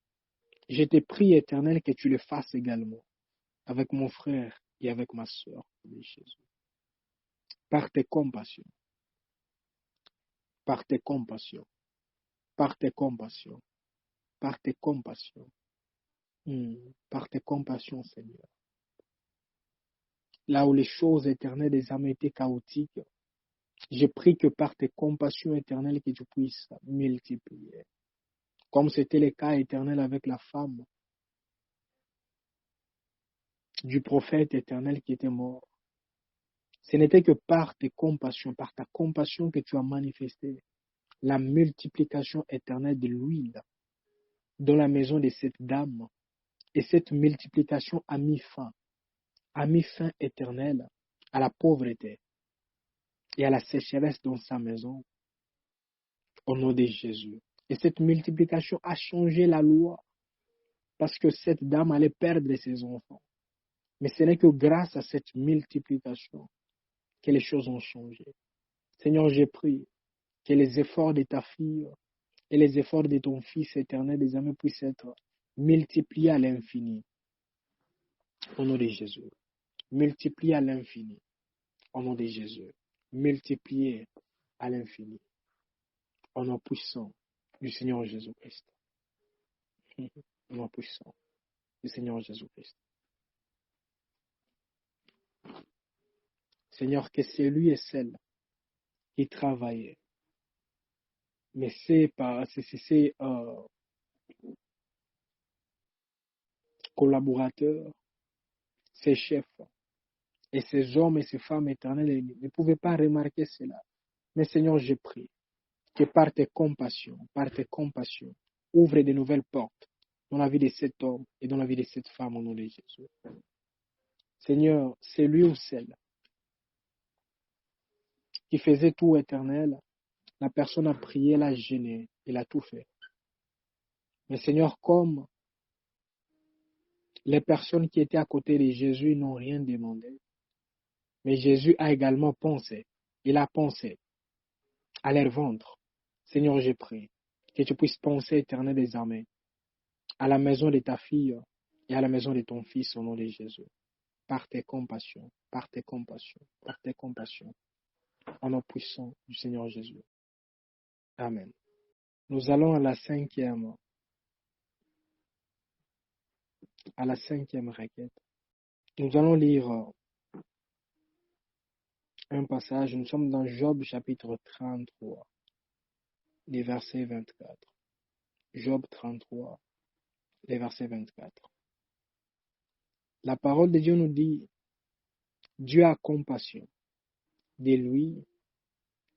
je te prie, Éternel, que tu le fasses également avec mon frère et avec ma soeur de Jésus. Par tes compassions, par tes compassions, par tes compassions, par tes compassions, par tes compassions, Seigneur. Là où les choses éternelles des âmes étaient chaotiques, je prie que par tes compassions éternelles que tu puisses multiplier. Comme c'était le cas éternel avec la femme du prophète éternel qui était mort. Ce n'était que par tes compassions, par ta compassion que tu as manifesté la multiplication éternelle de l'huile dans la maison de cette dame. Et cette multiplication a mis fin éternel à la pauvreté et à la sécheresse dans sa maison au nom de Jésus. Et cette multiplication a changé la loi parce que cette dame allait perdre ses enfants. Mais ce n'est que grâce à cette multiplication que les choses ont changé. Seigneur, j'ai prié que les efforts de ta fille et les efforts de ton Fils éternel désormais puissent être multipliés à l'infini. Au nom de Jésus. Multipliés à l'infini. Au nom de Jésus. Multipliés à l'infini. Au nom puissant du Seigneur Jésus-Christ. Au nom puissant du Seigneur Jésus-Christ. Seigneur, que c'est lui et celle qui travaillaient, mais c'est ses collaborateurs, ses chefs, et ces hommes et ces femmes éternelles ne pouvaient pas remarquer cela. Mais Seigneur, je prie que par tes compassions, ouvre de nouvelles portes dans la vie de cet homme et dans la vie de cette femme au nom de Jésus. Seigneur, c'est lui ou celle qui faisait tout éternel. La personne a prié, elle a gêné, elle a tout fait. Mais Seigneur, comme les personnes qui étaient à côté de Jésus n'ont rien demandé, mais Jésus a également pensé, il a pensé à leur ventre. Seigneur, je prie Que tu puisses penser, Éternel des armées, à la maison de ta fille et à la maison de ton fils au nom de Jésus. Par tes compassions, par tes compassions, par tes compassions, au nom puissant du Seigneur Jésus. Amen. Nous allons à la cinquième requête. Nous allons lire un passage. Nous sommes dans Job chapitre 33, les versets 24. Job 33, les versets 24. La parole de Dieu nous dit, Dieu a compassion de lui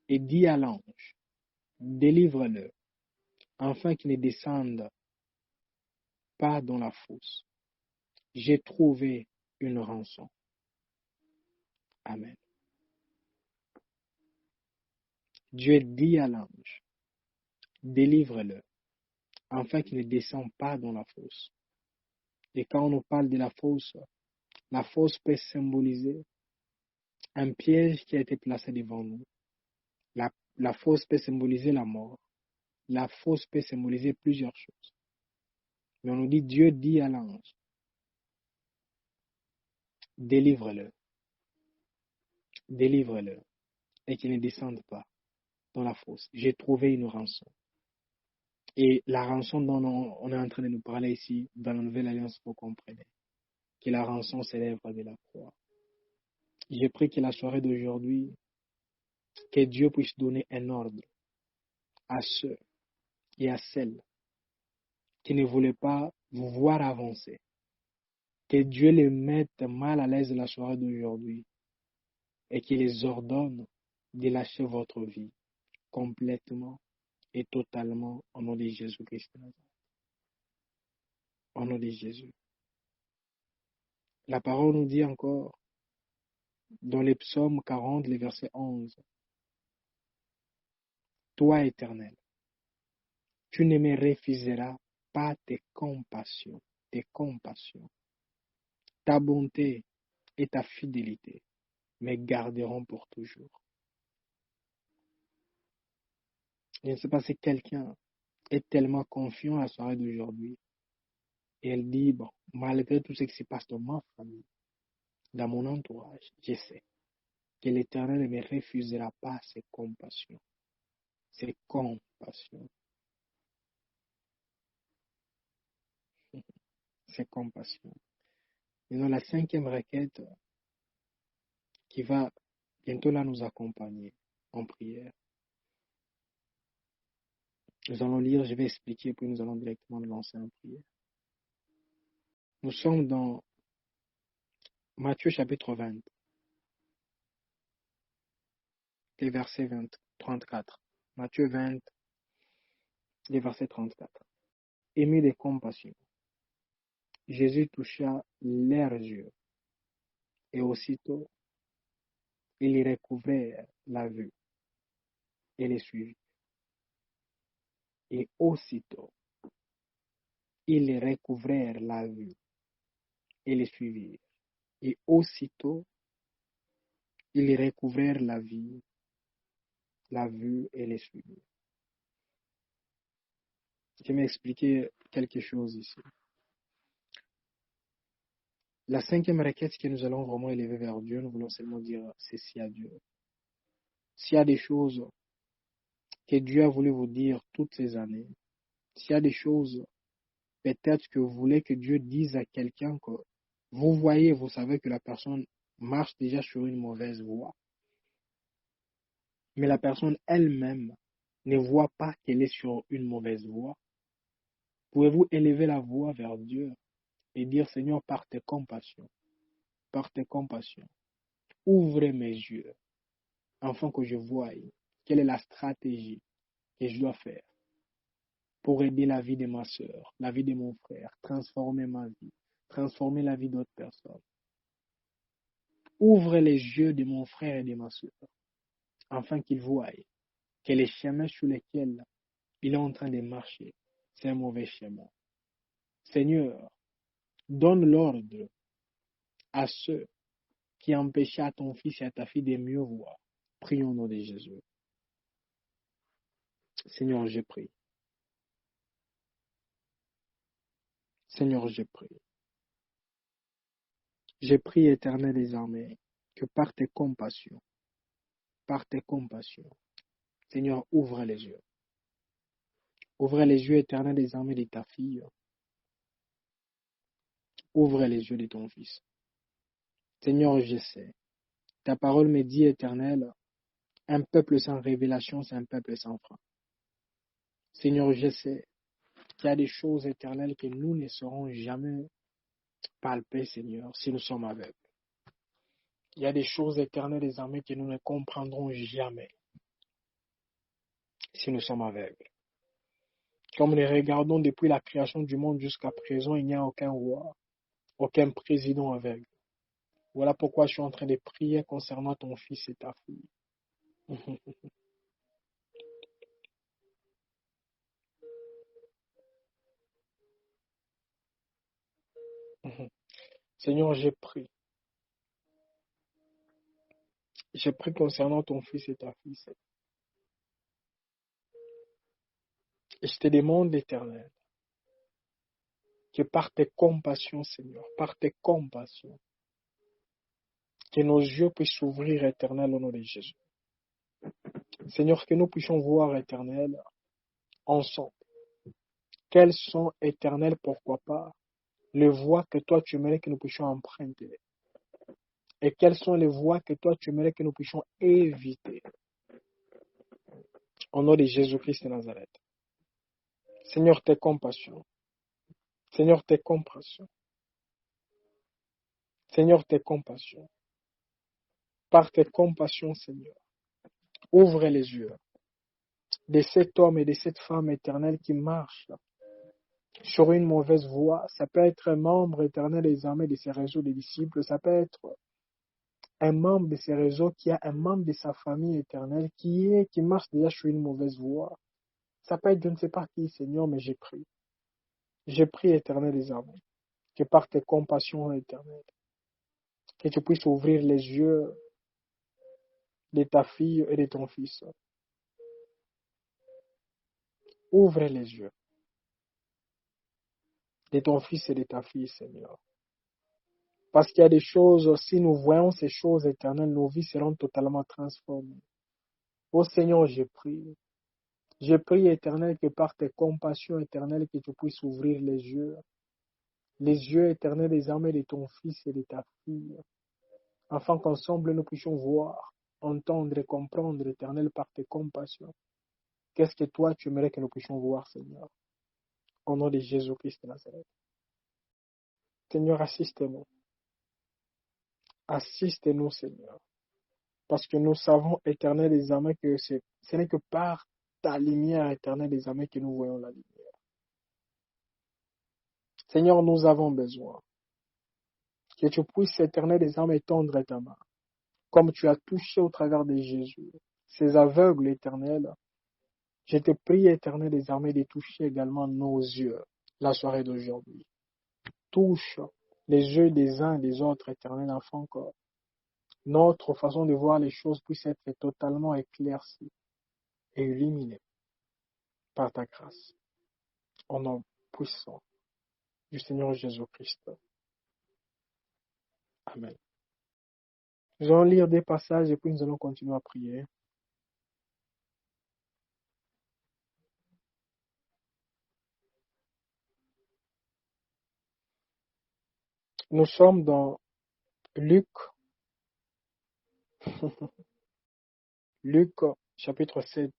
et dit à l'ange, délivre-le, afin qu'il ne descende pas dans la fosse. J'ai trouvé une rançon. Amen. Dieu dit à l'ange, délivre-le, afin qu'il ne descende pas dans la fosse. Et quand on nous parle de la fosse peut symboliser un piège qui a été placé devant nous. La fosse peut symboliser la mort. La fosse peut symboliser plusieurs choses. Mais on nous dit, Dieu dit à l'ange, délivre-le, délivre-le, et qu'il ne descende pas dans la fosse. J'ai trouvé une rançon. Et la rançon dont on est en train de nous parler ici, dans la Nouvelle Alliance, vous comprenez, que la rançon s'élève de la croix. J'ai pris que la soirée d'aujourd'hui, que Dieu puisse donner un ordre à ceux et à celles qui ne voulaient pas vous voir avancer. Que Dieu les mette mal à l'aise la soirée d'aujourd'hui et qu'il les ordonne de lâcher votre vie complètement et totalement au nom de Jésus-Christ. Au nom de Jésus. La parole nous dit encore dans les psaumes 40, les versets 11. Toi, Éternel, tu ne me refuseras pas tes compassions, tes compassions. Ta bonté et ta fidélité me garderont pour toujours. Je ne sais pas si quelqu'un est tellement confiant à la soirée d'aujourd'hui. Et elle dit, bon, malgré tout ce qui se passe dans ma famille, dans mon entourage, je sais que l'Éternel ne me refusera pas ses compassions. Ses compassions. Ses compassions. Et dans la cinquième requête qui va bientôt là nous accompagner en prière. Nous allons lire, je vais expliquer, puis nous allons directement nous lancer en prière. Nous sommes dans Matthieu chapitre 20, les versets 34. Matthieu 20, les versets 34. Ému de compassion, Jésus toucha leurs yeux, et aussitôt, ils recouvrèrent la vue et les suivirent. Et aussitôt, ils recouvrèrent la vue et les suivirent. Et aussitôt, ils recouvrèrent la vue et les suivirent. Je vais m'expliquer quelque chose ici. La cinquième requête que nous allons vraiment élever vers Dieu, nous voulons seulement dire ceci à Dieu. S'il y a des choses que Dieu a voulu vous dire toutes ces années, s'il y a des choses peut-être que vous voulez que Dieu dise à quelqu'un que vous voyez, vous savez que la personne marche déjà sur une mauvaise voie, mais la personne elle-même ne voit pas qu'elle est sur une mauvaise voie, pouvez-vous élever la voix vers Dieu et dire, Seigneur, par tes compassions, ouvre mes yeux, afin que je voie quelle est la stratégie que je dois faire pour aider la vie de ma soeur, la vie de mon frère, transformer ma vie, transformer la vie d'autres personnes. Ouvre les yeux de mon frère et de ma soeur, afin qu'il voie que les chemins sur lesquels il est en train de marcher, c'est un mauvais chemin. Seigneur, donne l'ordre à ceux qui empêchaient à ton fils et à ta fille de mieux voir. Prions au nom de Jésus. Seigneur, je prie Seigneur, j'ai pris. J'ai pris, Éternel des armées, que par tes compassions, Seigneur, ouvre les yeux. Ouvre les yeux, Éternel des armées, de ta fille. Ouvre les yeux de ton fils. Seigneur, je sais. Ta parole me dit, Éternel, un peuple sans révélation, c'est un peuple sans frein. Seigneur, je sais qu'il y a des choses éternelles que nous ne saurons jamais palper, Seigneur, si nous sommes aveugles. Il y a des choses éternelles, des armées que nous ne comprendrons jamais si nous sommes aveugles. Comme nous regardons depuis la création du monde jusqu'à présent, il n'y a aucun roi, aucun président aveugle. Voilà pourquoi je suis en train de prier concernant ton fils et ta fille. Seigneur, j'ai pris. J'ai pris concernant ton fils et ta fille. Et je te demande, Éternel, que par tes compassions, Seigneur, par tes compassions, que nos yeux puissent s'ouvrir, Éternel, au nom de Jésus. Seigneur, que nous puissions voir, Éternel, ensemble. Quelles sont, Éternel, pourquoi pas, les voies que toi tu aimerais que nous puissions emprunter? Et quelles sont les voies que toi tu aimerais que nous puissions éviter? Au nom de Jésus-Christ de Nazareth. Seigneur, tes compassions. Seigneur, tes compassions. Seigneur, tes compassions. Par tes compassions, Seigneur, ouvre les yeux de cet homme et de cette femme éternelle qui marche sur une mauvaise voie. Ça peut être un membre éternel des armées de ses réseaux de disciples. Ça peut être un membre de ses réseaux qui a un membre de sa famille éternelle qui marche déjà sur une mauvaise voie. Ça peut être, je ne sais pas qui, Seigneur, mais j'ai pris. J'ai pris, Éternel des armées, que par tes compassions éternelles, que tu puisses ouvrir les yeux de ta fille et de ton fils. Ouvre les yeux de ton fils et de ta fille, Seigneur. Parce qu'il y a des choses, si nous voyons ces choses éternelles, nos vies seront totalement transformées. Ô Seigneur, j'ai prie. Je prie, Éternel, que par tes compassions éternelles, que tu puisses ouvrir les yeux éternels des armées de ton fils et de ta fille, afin qu'ensemble nous puissions voir, entendre et comprendre, Éternel, par tes compassions. Qu'est-ce que toi tu aimerais que nous puissions voir, Seigneur, au nom de Jésus-Christ de Nazareth. Seigneur, assiste-nous. Assiste-nous, Seigneur. Parce que nous savons, Éternel des armées, que ce n'est que par ta lumière, Éternel des armées, que nous voyons la lumière. Seigneur, nous avons besoin que tu puisses, Éternel des armées, tendre ta main, comme tu as touché au travers de Jésus, ces aveugles, Éternel. Je te prie, Éternel des armées, de toucher également nos yeux la soirée d'aujourd'hui. Touche les yeux des uns et des autres, Éternel, afin que notre façon de voir les choses puisse être totalement éclaircie et illuminée par ta grâce. Au nom puissant du Seigneur Jésus-Christ. Amen. Nous allons lire des passages et puis nous allons continuer à prier. Nous sommes dans Luc, Luc chapitre 7,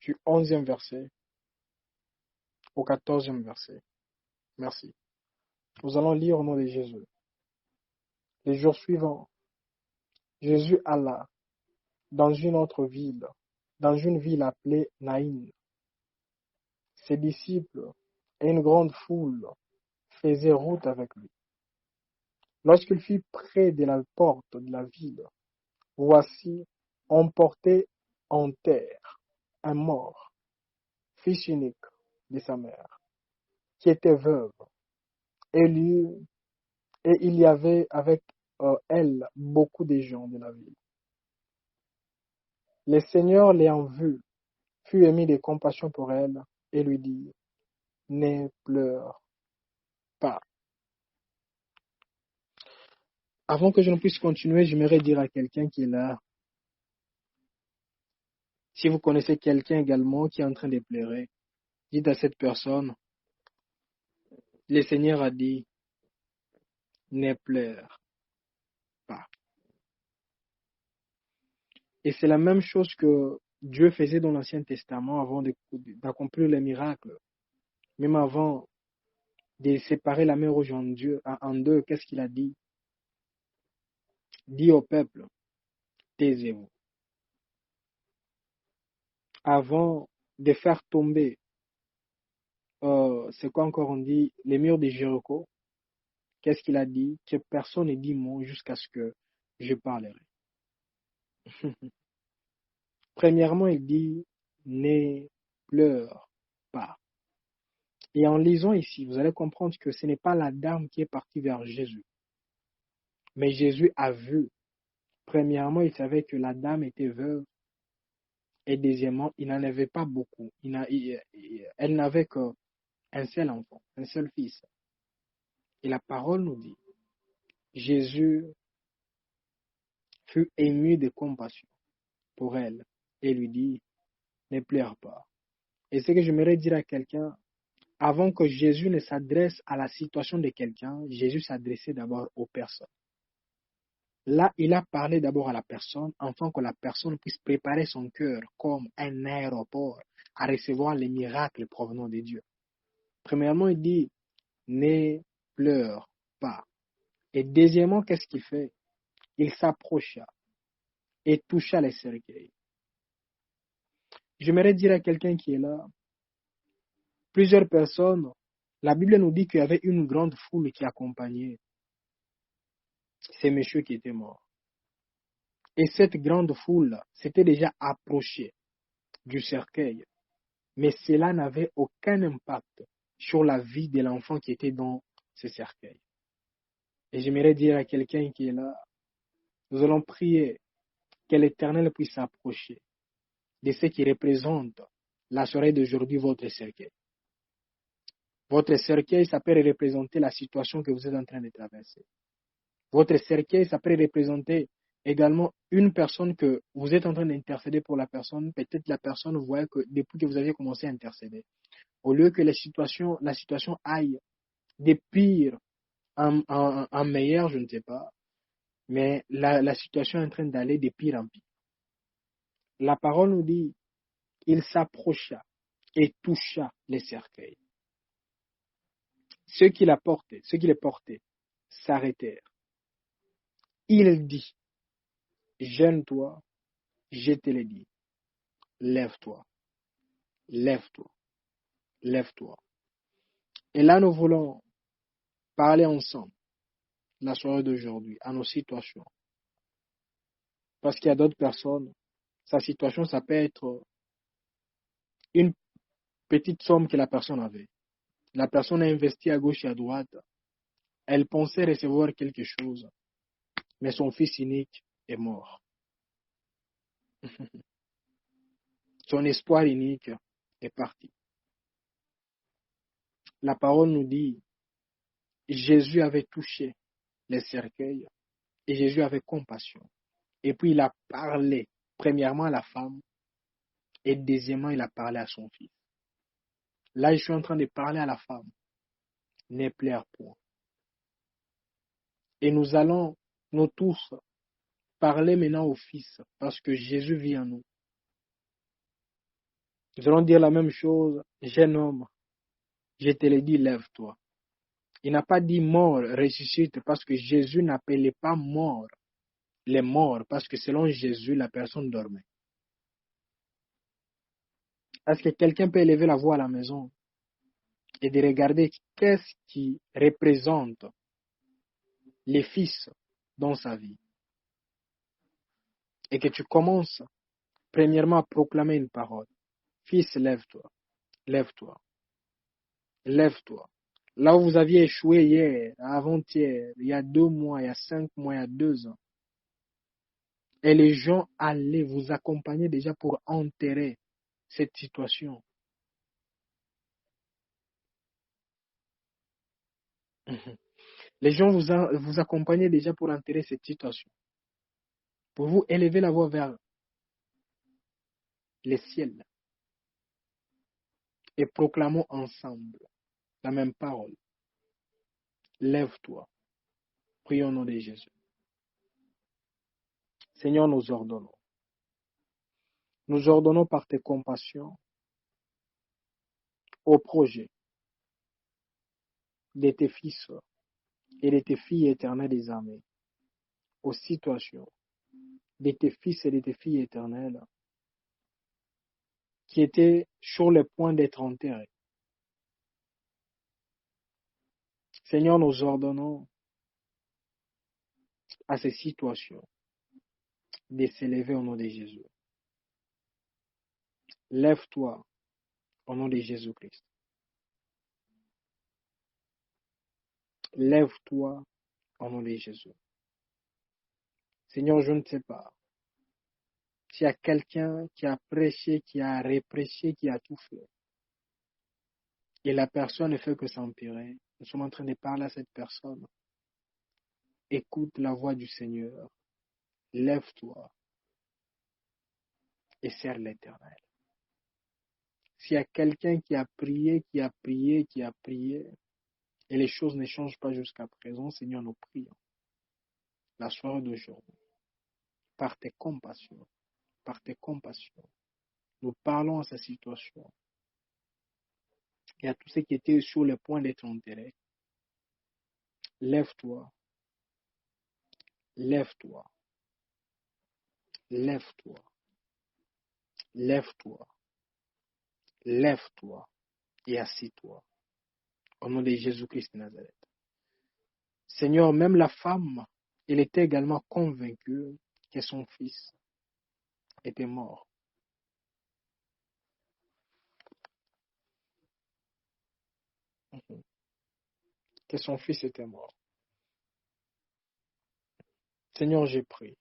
du 11e verset au 14e verset. Merci. Nous allons lire au nom de Jésus. Les jours suivants, Jésus alla dans une autre ville, dans une ville appelée Naïn. Ses disciples et une grande foule faisaient route avec lui. Lorsqu'il fut près de la porte de la ville, voici, on portait en terre un mort, fils unique de sa mère, qui était veuve, et, et il y avait avec elle beaucoup de gens de la ville. Le Seigneur l'ayant vue, fut ému de compassion pour elle, et lui dit, ne pleure pas. Avant que je ne puisse continuer, j'aimerais dire à quelqu'un qui est là, si vous connaissez quelqu'un également qui est en train de pleurer, dites à cette personne, le Seigneur a dit, ne pleure pas. Et c'est la même chose que Dieu faisait dans l'Ancien Testament avant d'accomplir les miracles. Même avant de séparer la mer rouge en deux, qu'est-ce qu'il a dit? Dit au peuple, taisez-vous. Avant de faire tomber, c'est quoi encore on dit, les murs de Jéricho, qu'est-ce qu'il a dit? Que personne ne dit mot jusqu'à ce que je parlerai. Premièrement, il dit, ne pleure pas. Et en lisant ici, vous allez comprendre que ce n'est pas la dame qui est partie vers Jésus. Mais Jésus a vu. Premièrement, il savait que la dame était veuve. Et deuxièmement, il n'en avait pas beaucoup. Elle n'avait qu'un seul enfant, un seul fils. Et la parole nous dit, Jésus fut ému de compassion pour elle et lui dit, ne pleure pas. Et ce que j'aimerais dire à quelqu'un, avant que Jésus ne s'adresse à la situation de quelqu'un, Jésus s'adressait d'abord aux personnes. Là, il a parlé d'abord à la personne, afin que la personne puisse préparer son cœur comme un aéroport à recevoir les miracles provenant de Dieu. Premièrement, il dit, ne pleure pas. Et deuxièmement, qu'est-ce qu'il fait? Il s'approcha et toucha les cercueils. J'aimerais dire à quelqu'un qui est là, plusieurs personnes, la Bible nous dit qu'il y avait une grande foule qui accompagnait ces messieurs qui étaient morts. Et cette grande foule s'était déjà approchée du cercueil, mais cela n'avait aucun impact sur la vie de l'enfant qui était dans ce cercueil. Et j'aimerais dire à quelqu'un qui est là, nous allons prier que l'Éternel puisse s'approcher de ce qui représente la soirée d'aujourd'hui, votre cercueil. Votre cercueil, ça peut représenter la situation que vous êtes en train de traverser. Votre cercueil, ça peut représenter également une personne que vous êtes en train d'intercéder pour la personne. Peut-être la personne voit que depuis que vous avez commencé à intercéder, au lieu que la situation aille de pire en meilleur, je ne sais pas, mais la situation est en train d'aller de pire en pire. La parole nous dit, il s'approcha et toucha les cercueils. Ceux qui les portaient, s'arrêtèrent. Il dit, gêne-toi, je te l'ai dit, lève-toi, lève-toi, lève-toi. Et là, nous voulons parler ensemble, la soirée d'aujourd'hui, à nos situations. Parce qu'il y a d'autres personnes, sa situation, ça peut être une petite somme que la personne avait. La personne a investi à gauche et à droite. Elle pensait recevoir quelque chose, mais son fils unique est mort. Son espoir unique est parti. La parole nous dit, Jésus avait touché les cercueils et Jésus avait compassion. Et puis il a parlé, premièrement à la femme et deuxièmement il a parlé à son fils. Là, je suis en train de parler à la femme. Ne pleure point. Et nous allons, nous tous, parler maintenant au fils parce que Jésus vit en nous. Nous allons dire la même chose, jeune homme, je te l'ai dit, lève-toi. Il n'a pas dit mort, ressuscite, parce que Jésus n'appelait pas mort les morts, parce que selon Jésus, la personne dormait. Est-ce que quelqu'un peut élever la voix à la maison et de regarder qu'est-ce qui représente les fils dans sa vie? Et que tu commences, premièrement, à proclamer une parole. Fils, lève-toi, lève-toi, lève-toi. Là où vous aviez échoué hier, avant-hier, il y a 2 mois, il y a 5 mois, il y a 2 ans, et les gens allaient vous accompagner déjà pour enterrer cette situation. Les gens vous accompagnent déjà pour enterrer cette situation. Pour vous élever la voix vers les ciels et proclamons ensemble la même parole. Lève-toi. Prions au nom de Jésus. Seigneur, nous ordonnons. Nous ordonnons par tes compassions au projet de tes fils et de tes filles éternelles des armées, aux situations de tes fils et de tes filles éternelles qui étaient sur le point d'être enterrés. Seigneur, nous ordonnons à ces situations de s'élever au nom de Jésus. Lève-toi au nom de Jésus-Christ. Lève-toi au nom de Jésus. Seigneur, je ne sais pas s'il y a quelqu'un qui a prêché, qui a reprêché, qui a tout fait, et la personne ne fait que s'empirer. Nous sommes en train de parler à cette personne. Écoute la voix du Seigneur. Lève-toi et serre l'Éternel. S'il y a quelqu'un qui a prié, qui a prié, qui a prié, et les choses ne changent pas jusqu'à présent, Seigneur, nous prions. La soirée d'aujourd'hui, par tes compassions, nous parlons à sa situation et à tous ceux qui étaient sur le point d'être enterrés. Lève-toi, lève-toi, lève-toi, lève-toi, lève-toi et assis-toi. Au nom de Jésus-Christ de Nazareth. Seigneur, même la femme, elle était également convaincue que son fils était mort. Que son fils était mort. Seigneur, j'ai pris.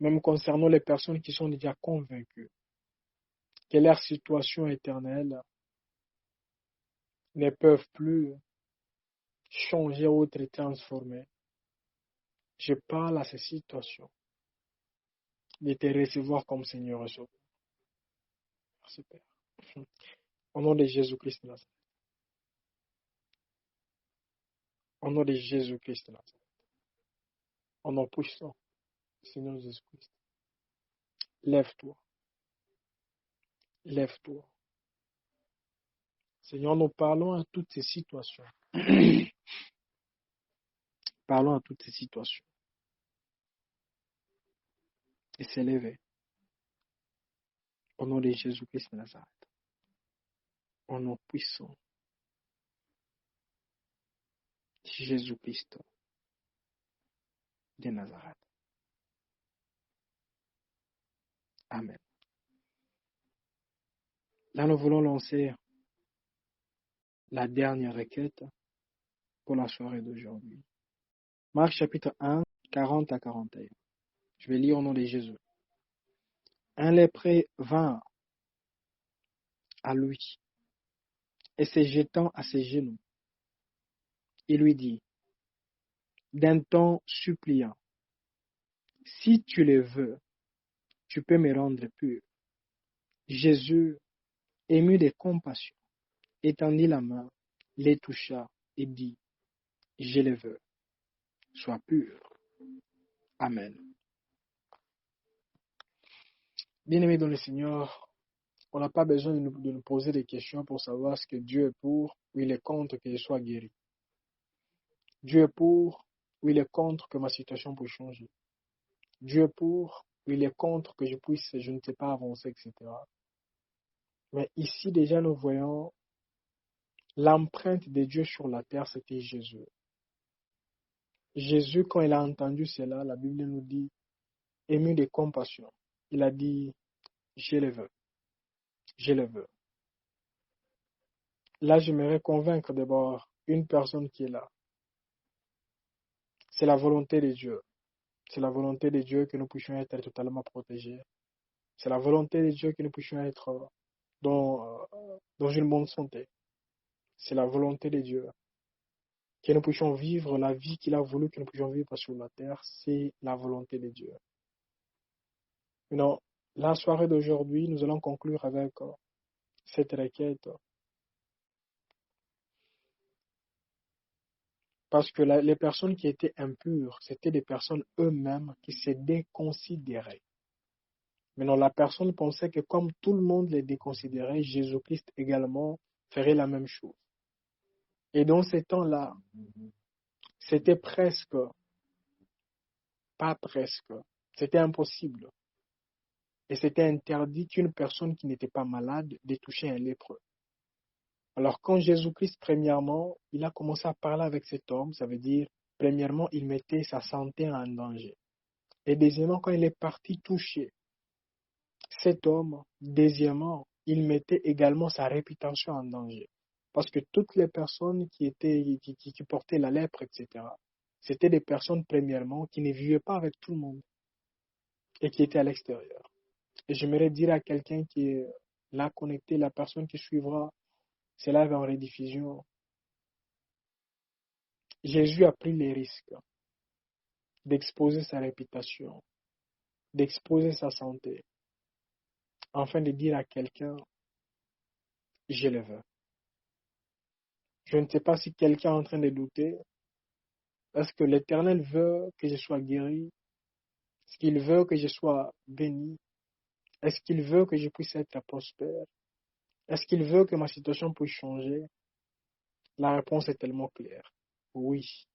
Même concernant les personnes qui sont déjà convaincues que leur situation éternelle ne peuvent plus changer ou être transformées. Je parle à ces situations de te recevoir comme Seigneur et Sauveur. Merci Père. Au nom de Jésus-Christ de Nazareth. Au nom de Jésus-Christ de Nazareth. Au nom puissant, Seigneur Jésus-Christ. Lève-toi. Lève-toi. Seigneur, nous parlons à toutes ces situations. Parlons à toutes ces situations. Et s'élever. Au nom de Jésus-Christ de Nazareth. Au nom puissant de Jésus-Christ de Nazareth. Amen. Là, nous voulons lancer la dernière requête pour la soirée d'aujourd'hui. Marc chapitre 1, 40 à 41. Je vais lire au nom de Jésus. Un lépreux vint à lui et se jetant à ses genoux, il lui dit, d'un ton suppliant, si tu le veux, tu peux me rendre pur. Jésus, ému de compassion, étendit la main, les toucha et dit, je le veux, sois pur. Amen. Bien-aimés dans le Seigneur, on n'a pas besoin de nous poser des questions pour savoir ce que Dieu est pour ou il est contre que je sois guéri. Dieu est pour ou il est contre que ma situation puisse changer. Dieu est pour ou il est contre que je puisse, je ne sais pas, avancer, etc. Mais ici déjà nous voyons l'empreinte de Dieu sur la terre, c'était Jésus. Jésus, quand il a entendu cela, la Bible nous dit, ému de compassion, il a dit, je le veux, je le veux. Là, j'aimerais convaincre d'abord une personne qui est là. C'est la volonté de Dieu. C'est la volonté de Dieu que nous puissions être totalement protégés. C'est la volonté de Dieu que nous puissions être dans une bonne santé. C'est la volonté de Dieu que nous puissions vivre la vie qu'il a voulu que nous puissions vivre sur la terre, c'est la volonté de Dieu. Maintenant, la soirée d'aujourd'hui, nous allons conclure avec cette requête. Parce que les personnes qui étaient impures, c'était des personnes eux-mêmes qui se déconsidéraient. Maintenant, la personne pensait que comme tout le monde les déconsidérait, Jésus-Christ également ferait la même chose. Et dans ces temps-là, c'était presque, pas presque, c'était impossible. Et c'était interdit qu'une personne qui n'était pas malade de toucher un lépreux. Alors quand Jésus-Christ, premièrement, il a commencé à parler avec cet homme, ça veut dire, premièrement, il mettait sa santé en danger. Et deuxièmement, quand il est parti toucher cet homme, deuxièmement, il mettait également sa réputation en danger. Parce que toutes les personnes qui portaient la lèpre, etc., c'était des personnes, premièrement, qui ne vivaient pas avec tout le monde et qui étaient à l'extérieur. Et j'aimerais dire à quelqu'un qui est là connecté, la personne qui suivra, c'est live en rediffusion. Jésus a pris les risques d'exposer sa réputation, d'exposer sa santé, afin de dire à quelqu'un, je le veux. Je ne sais pas si quelqu'un est en train de douter. Est-ce que l'Éternel veut que je sois guéri? Est-ce qu'il veut que je sois béni? Est-ce qu'il veut que je puisse être prospère? Est-ce qu'il veut que ma situation puisse changer? La réponse est tellement claire. Oui,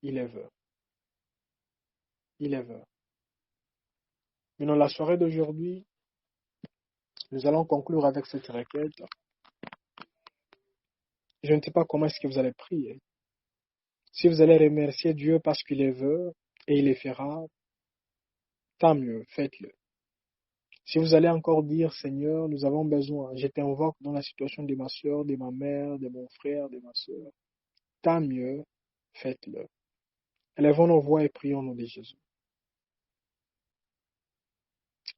il le veut. Il le veut. Mais dans la soirée d'aujourd'hui, nous allons conclure avec cette requête. Je ne sais pas comment est-ce que vous allez prier. Si vous allez remercier Dieu parce qu'il le veut et il le fera, tant mieux, faites-le. Si vous allez encore dire, Seigneur, nous avons besoin, je t'invoque dans la situation de ma soeur, de ma mère, de mon frère, de ma soeur, tant mieux, faites-le. Élevons nos voix et prions au nom de Jésus.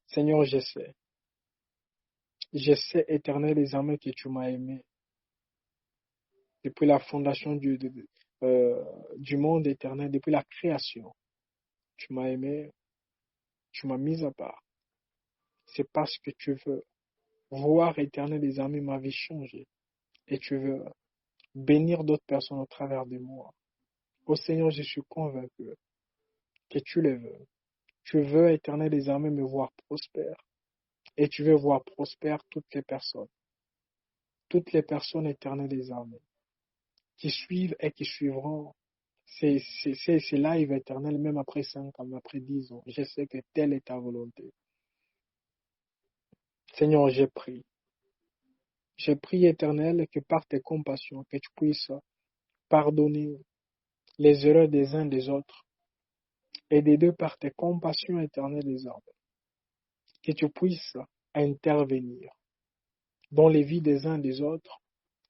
Seigneur, je sais, éternel des armées, que tu m'as aimé depuis la fondation du monde éternel, depuis la création. Tu m'as aimé, tu m'as mis à part. C'est parce que tu veux voir, éternel des armées, ma vie changer. Et tu veux bénir d'autres personnes au travers de moi. Ô Seigneur, je suis convaincu que tu le veux. Tu veux, éternel des armées, me voir prospère. Et tu veux voir prospère toutes les personnes éternelles des armées, qui suivent et qui suivront ces lives éternels, même après 5 ans, après 10 ans. Je sais que telle est ta volonté. Seigneur, j'ai prie. Je prie, éternel, que par tes compassions, que tu puisses pardonner les erreurs des uns des autres et des deux par tes compassions éternelles des armées. Que tu puisses intervenir dans les vies des uns des autres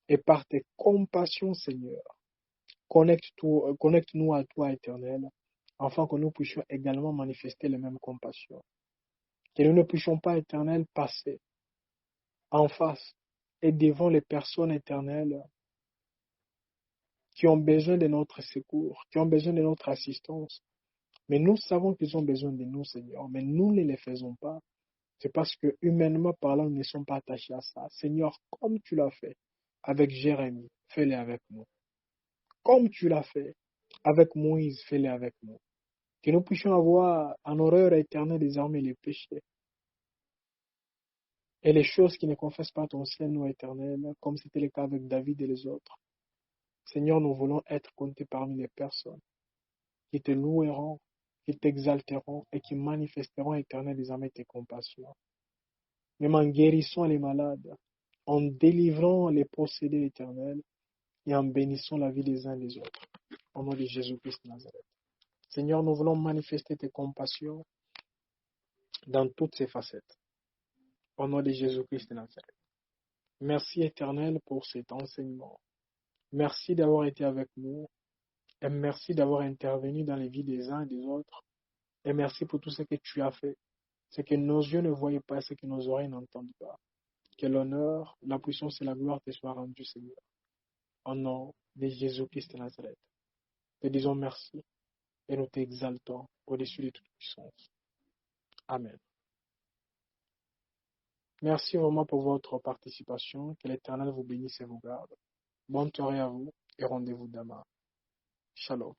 et par tes compassions, Seigneur. Connecte-nous à toi, éternel, afin que nous puissions également manifester les mêmes compassions. Que nous ne puissions pas, éternel, passer en face et devant les personnes éternelles qui ont besoin de notre secours, qui ont besoin de notre assistance. Mais nous savons qu'ils ont besoin de nous, Seigneur, mais nous ne les faisons pas. C'est parce que, humainement parlant, nous ne sommes pas attachés à ça. Seigneur, comme tu l'as fait avec Jérémie, fais-le avec nous. Comme tu l'as fait avec Moïse, fais-le avec nous. Que nous puissions avoir en horreur éternelle désormais les péchés et les choses qui ne confessent pas ton Seigneur éternel, comme c'était le cas avec David et les autres. Seigneur, nous voulons être comptés parmi les personnes qui te loueront, qui t'exalteront et qui manifesteront éternel désormais tes compassions. Même en guérissant les malades, en délivrant les possédés éternels et en bénissant la vie des uns des autres. Au nom de Jésus-Christ de Nazareth. Seigneur, nous voulons manifester tes compassions dans toutes ses facettes. Au nom de Jésus-Christ de Nazareth. Merci éternel pour cet enseignement. Merci d'avoir été avec nous. Et merci d'avoir intervenu dans les vies des uns et des autres. Et merci pour tout ce que tu as fait. Ce que nos yeux ne voyaient pas, ce que nos oreilles n'entendent pas. Que l'honneur, la puissance et la gloire te soient rendues, Seigneur. Au nom de Jésus-Christ de Nazareth, te disons merci et nous t'exaltons au-dessus de toute puissance. Amen. Merci vraiment pour votre participation. Que l'Éternel vous bénisse et vous garde. Bonne soirée à vous et rendez-vous demain. Shalom.